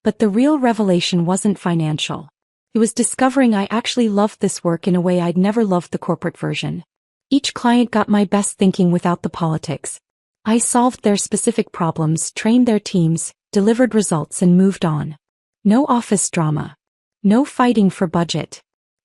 But the real revelation wasn't financial. It was discovering I actually loved this work in a way I'd never loved the corporate version. Each client got my best thinking without the politics. I solved their specific problems, trained their teams, delivered results and moved on. No office drama. No fighting for budget.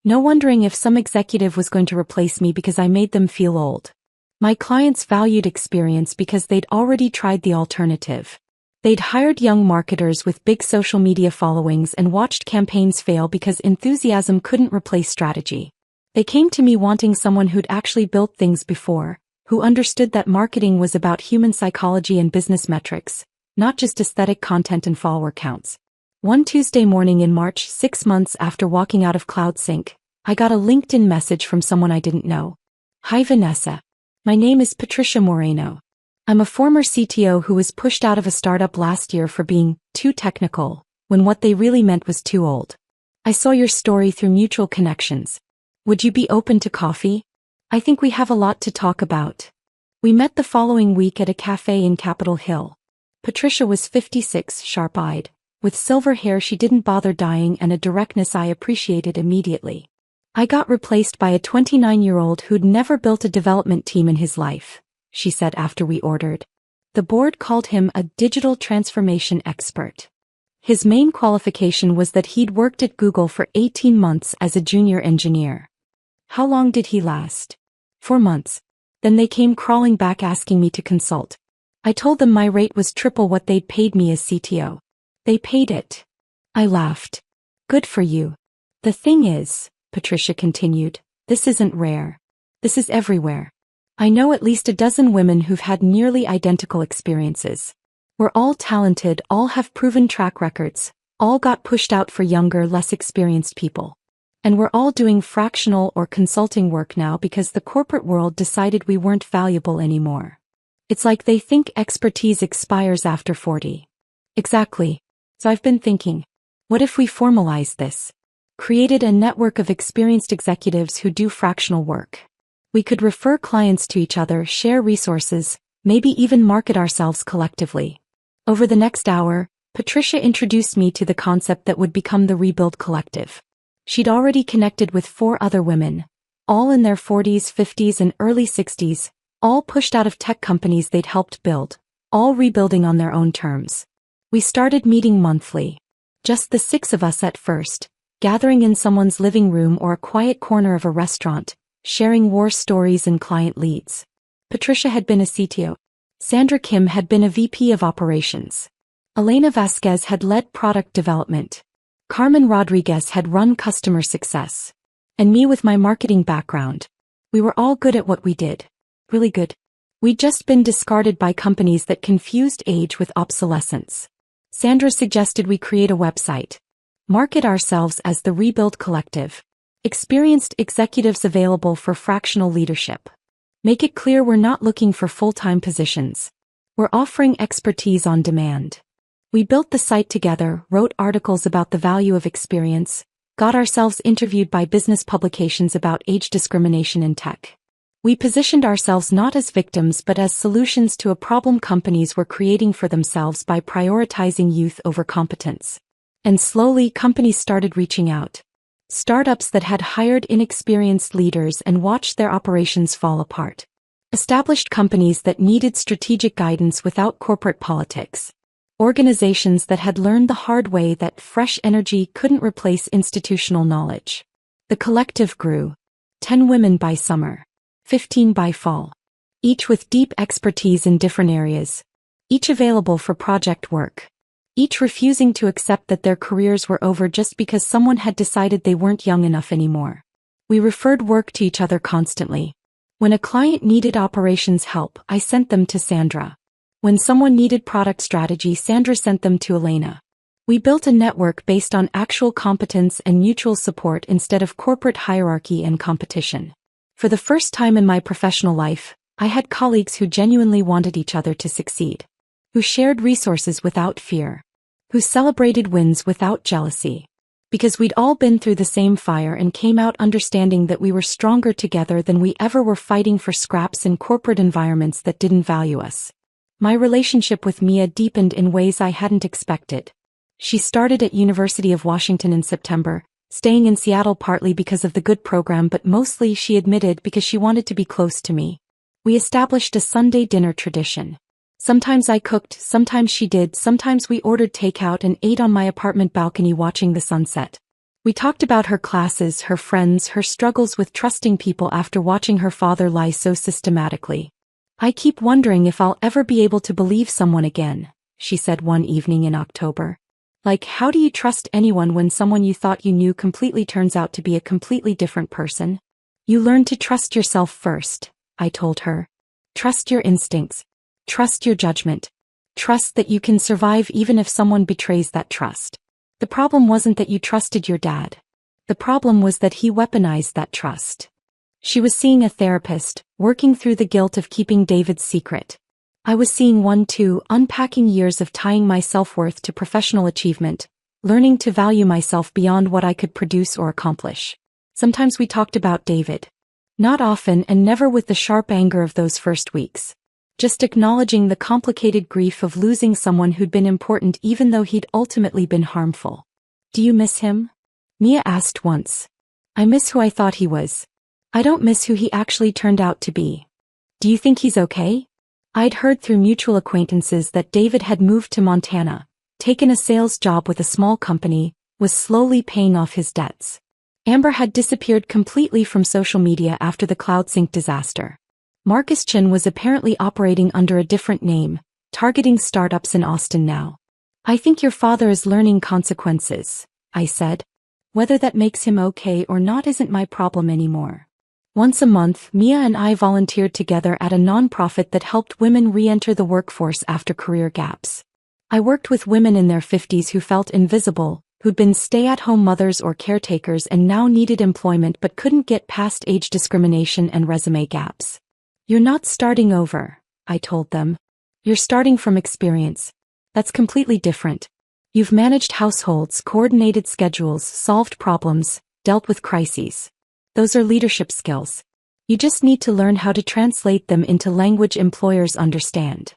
No wondering if some executive was going to replace me because I made them feel old. My clients valued experience because they'd already tried the alternative. They'd hired young marketers with big social media followings and watched campaigns fail because enthusiasm couldn't replace strategy. They came to me wanting someone who'd actually built things before, who understood that marketing was about human psychology and business metrics, not just aesthetic content and follower counts. One Tuesday morning in March, 6 months after walking out of CloudSync, I got a LinkedIn message from someone I didn't know. Hi Vanessa. My name is Patricia Moreno. I'm a former CTO who was pushed out of a startup last year for being too technical, when what they really meant was too old. I saw your story through mutual connections. Would you be open to coffee? I think we have a lot to talk about. We met the following week at a cafe in Capitol Hill. Patricia was 56, sharp-eyed. With silver hair she didn't bother dyeing and a directness I appreciated immediately. I got replaced by a 29-year-old who'd never built a development team in his life, she said after we ordered. The board called him a digital transformation expert. His main qualification was that he'd worked at Google for 18 months as a junior engineer. How long did he last? 4 months. Then they came crawling back asking me to consult. I told them my rate was triple what they'd paid me as CTO. They paid it. I laughed. Good for you. The thing is, Patricia continued, this isn't rare. This is everywhere. I know at least a dozen women who've had nearly identical experiences. We're all talented, all have proven track records, all got pushed out for younger, less experienced people. And we're all doing fractional or consulting work now because the corporate world decided we weren't valuable anymore. It's like they think expertise expires after 40. Exactly. So I've been thinking, what if we formalize this? Created a network of experienced executives who do fractional work. We could refer clients to each other, share resources, maybe even market ourselves collectively. Over the next hour, Patricia introduced me to the concept that would become the Rebuild Collective. She'd already connected with 4 other women, all in their 40s, 50s, and early 60s, all pushed out of tech companies they'd helped build, all rebuilding on their own terms. We started meeting monthly. Just the 6 of us at first, gathering in someone's living room or a quiet corner of a restaurant, sharing war stories and client leads. Patricia had been a CTO. Sandra Kim had been a VP of operations. Elena Vasquez had led product development. Carmen Rodriguez had run customer success. And me with my marketing background. We were all good at what we did. Really good. We'd just been discarded by companies that confused age with obsolescence. Sandra suggested we create a website. Market ourselves as the Rebuild Collective. Experienced executives available for fractional leadership. Make it clear we're not looking for full-time positions. We're offering expertise on demand. We built the site together, wrote articles about the value of experience, got ourselves interviewed by business publications about age discrimination in tech. We positioned ourselves not as victims but as solutions to a problem companies were creating for themselves by prioritizing youth over competence. And slowly companies started reaching out. Startups that had hired inexperienced leaders and watched their operations fall apart. Established companies that needed strategic guidance without corporate politics. Organizations that had learned the hard way that fresh energy couldn't replace institutional knowledge. The collective grew. 10 women by summer. 15 by fall. Each with deep expertise in different areas. Each available for project work. Each refusing to accept that their careers were over just because someone had decided they weren't young enough anymore. We referred work to each other constantly. When a client needed operations help, I sent them to Sandra. When someone needed product strategy, Sandra sent them to Elena. We built a network based on actual competence and mutual support instead of corporate hierarchy and competition. For the first time in my professional life, I had colleagues who genuinely wanted each other to succeed, who shared resources without fear, who celebrated wins without jealousy. Because we'd all been through the same fire and came out understanding that we were stronger together than we ever were fighting for scraps in corporate environments that didn't value us. My relationship with Mia deepened in ways I hadn't expected. She started at University of Washington in September, staying in Seattle partly because of the good program but mostly, she admitted, because she wanted to be close to me. We established a Sunday dinner tradition. Sometimes I cooked, sometimes she did, sometimes we ordered takeout and ate on my apartment balcony watching the sunset. We talked about her classes, her friends, her struggles with trusting people after watching her father lie so systematically. I keep wondering if I'll ever be able to believe someone again, she said one evening in October. Like, how do you trust anyone when someone you thought you knew completely turns out to be a completely different person? You learn to trust yourself first, I told her. Trust your instincts. Trust your judgment. Trust that you can survive even if someone betrays that trust. The problem wasn't that you trusted your dad. The problem was that he weaponized that trust. She was seeing a therapist, working through the guilt of keeping David's secret. I was seeing one too, unpacking years of tying my self-worth to professional achievement, learning to value myself beyond what I could produce or accomplish. Sometimes we talked about David. Not often and never with the sharp anger of those first weeks. Just acknowledging the complicated grief of losing someone who'd been important even though he'd ultimately been harmful. Do you miss him? Mia asked once. I miss who I thought he was. I don't miss who he actually turned out to be. Do you think he's okay? I'd heard through mutual acquaintances that David had moved to Montana, taken a sales job with a small company, was slowly paying off his debts. Amber had disappeared completely from social media after the CloudSync disaster. Marcus Chin was apparently operating under a different name, targeting startups in Austin now. I think your father is learning consequences, I said. Whether that makes him okay or not isn't my problem anymore. Once a month, Mia and I volunteered together at a nonprofit that helped women re-enter the workforce after career gaps. I worked with women in their 50s who felt invisible, who'd been stay-at-home mothers or caretakers and now needed employment but couldn't get past age discrimination and resume gaps. You're not starting over, I told them. You're starting from experience. That's completely different. You've managed households, coordinated schedules, solved problems, dealt with crises. Those are leadership skills. You just need to learn how to translate them into language employers understand.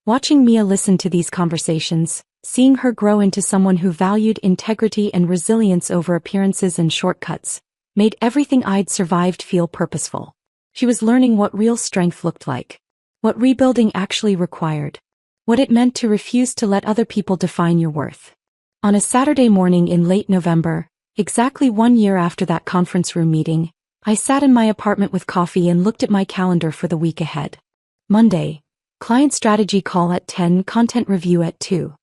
Watching Mia listen to these conversations, seeing her grow into someone who valued integrity and resilience over appearances and shortcuts, made everything I'd survived feel purposeful. She was learning what real strength looked like, what rebuilding actually required, what it meant to refuse to let other people define your worth. On a Saturday morning in late November, exactly 1 year after that conference room meeting, I sat in my apartment with coffee and looked at my calendar for the week ahead. Monday, client strategy call at 10, content review at 2.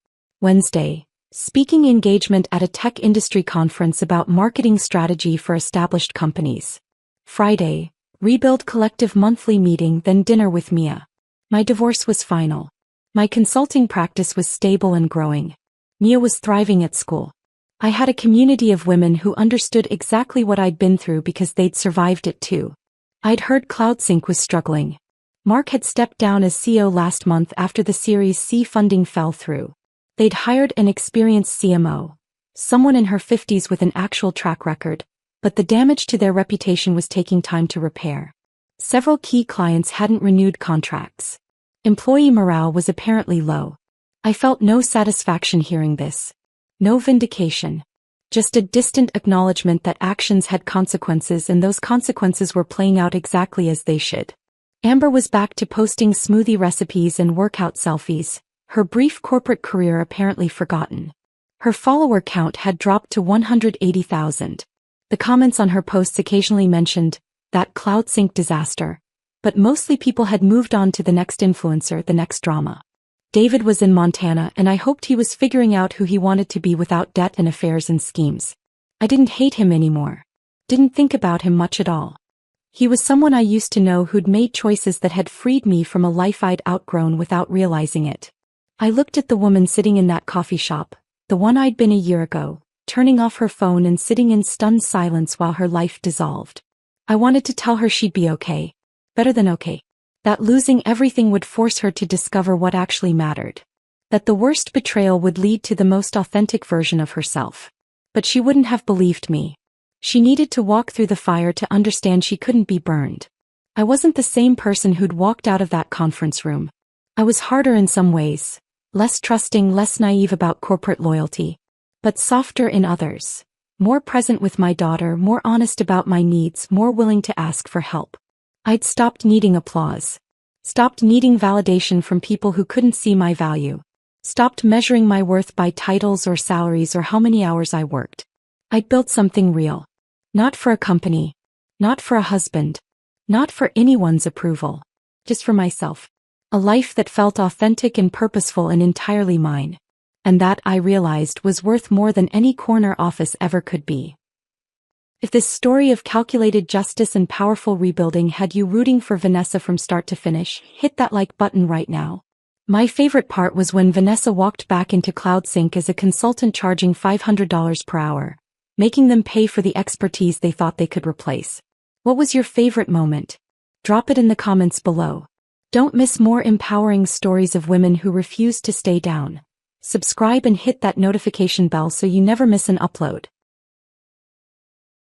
Wednesday, speaking engagement at a tech industry conference about marketing strategy for established companies. Friday, rebuild collective monthly meeting, then dinner with Mia. My divorce was final. My consulting practice was stable and growing. Mia was thriving at school. I had a community of women who understood exactly what I'd been through because they'd survived it too. I'd heard CloudSync was struggling. Mark had stepped down as CEO last month after the Series C funding fell through. They'd hired an experienced CMO, someone in her 50s with an actual track record, but the damage to their reputation was taking time to repair. Several key clients hadn't renewed contracts. Employee morale was apparently low. I felt no satisfaction hearing this. No vindication. Just a distant acknowledgement that actions had consequences and those consequences were playing out exactly as they should. Amber was back to posting smoothie recipes and workout selfies, her brief corporate career apparently forgotten. Her follower count had dropped to 180,000. The comments on her posts occasionally mentioned that CloudSync disaster, but mostly people had moved on to the next influencer, the next drama. David was in Montana and I hoped he was figuring out who he wanted to be without debt and affairs and schemes. I didn't hate him anymore. Didn't think about him much at all. He was someone I used to know who'd made choices that had freed me from a life I'd outgrown without realizing it. I looked at the woman sitting in that coffee shop, the one I'd been a year ago, turning off her phone and sitting in stunned silence while her life dissolved. I wanted to tell her she'd be okay. Better than okay. That losing everything would force her to discover what actually mattered. That the worst betrayal would lead to the most authentic version of herself. But she wouldn't have believed me. She needed to walk through the fire to understand she couldn't be burned. I wasn't the same person who'd walked out of that conference room. I was harder in some ways, less trusting, less naive about corporate loyalty, but softer in others, more present with my daughter, more honest about my needs, more willing to ask for help. I'd stopped needing applause, stopped needing validation from people who couldn't see my value, stopped measuring my worth by titles or salaries or how many hours I worked. I'd built something real. Not for a company. Not for a husband. Not for anyone's approval. Just for myself. A life that felt authentic and purposeful and entirely mine. And that, I realized, was worth more than any corner office ever could be. If this story of calculated justice and powerful rebuilding had you rooting for Vanessa from start to finish, hit that like button right now. My favorite part was when Vanessa walked back into CloudSync as a consultant charging $500 per hour, making them pay for the expertise they thought they could replace. What was your favorite moment? Drop it in the comments below. Don't miss more empowering stories of women who refuse to stay down. Subscribe and hit that notification bell so you never miss an upload.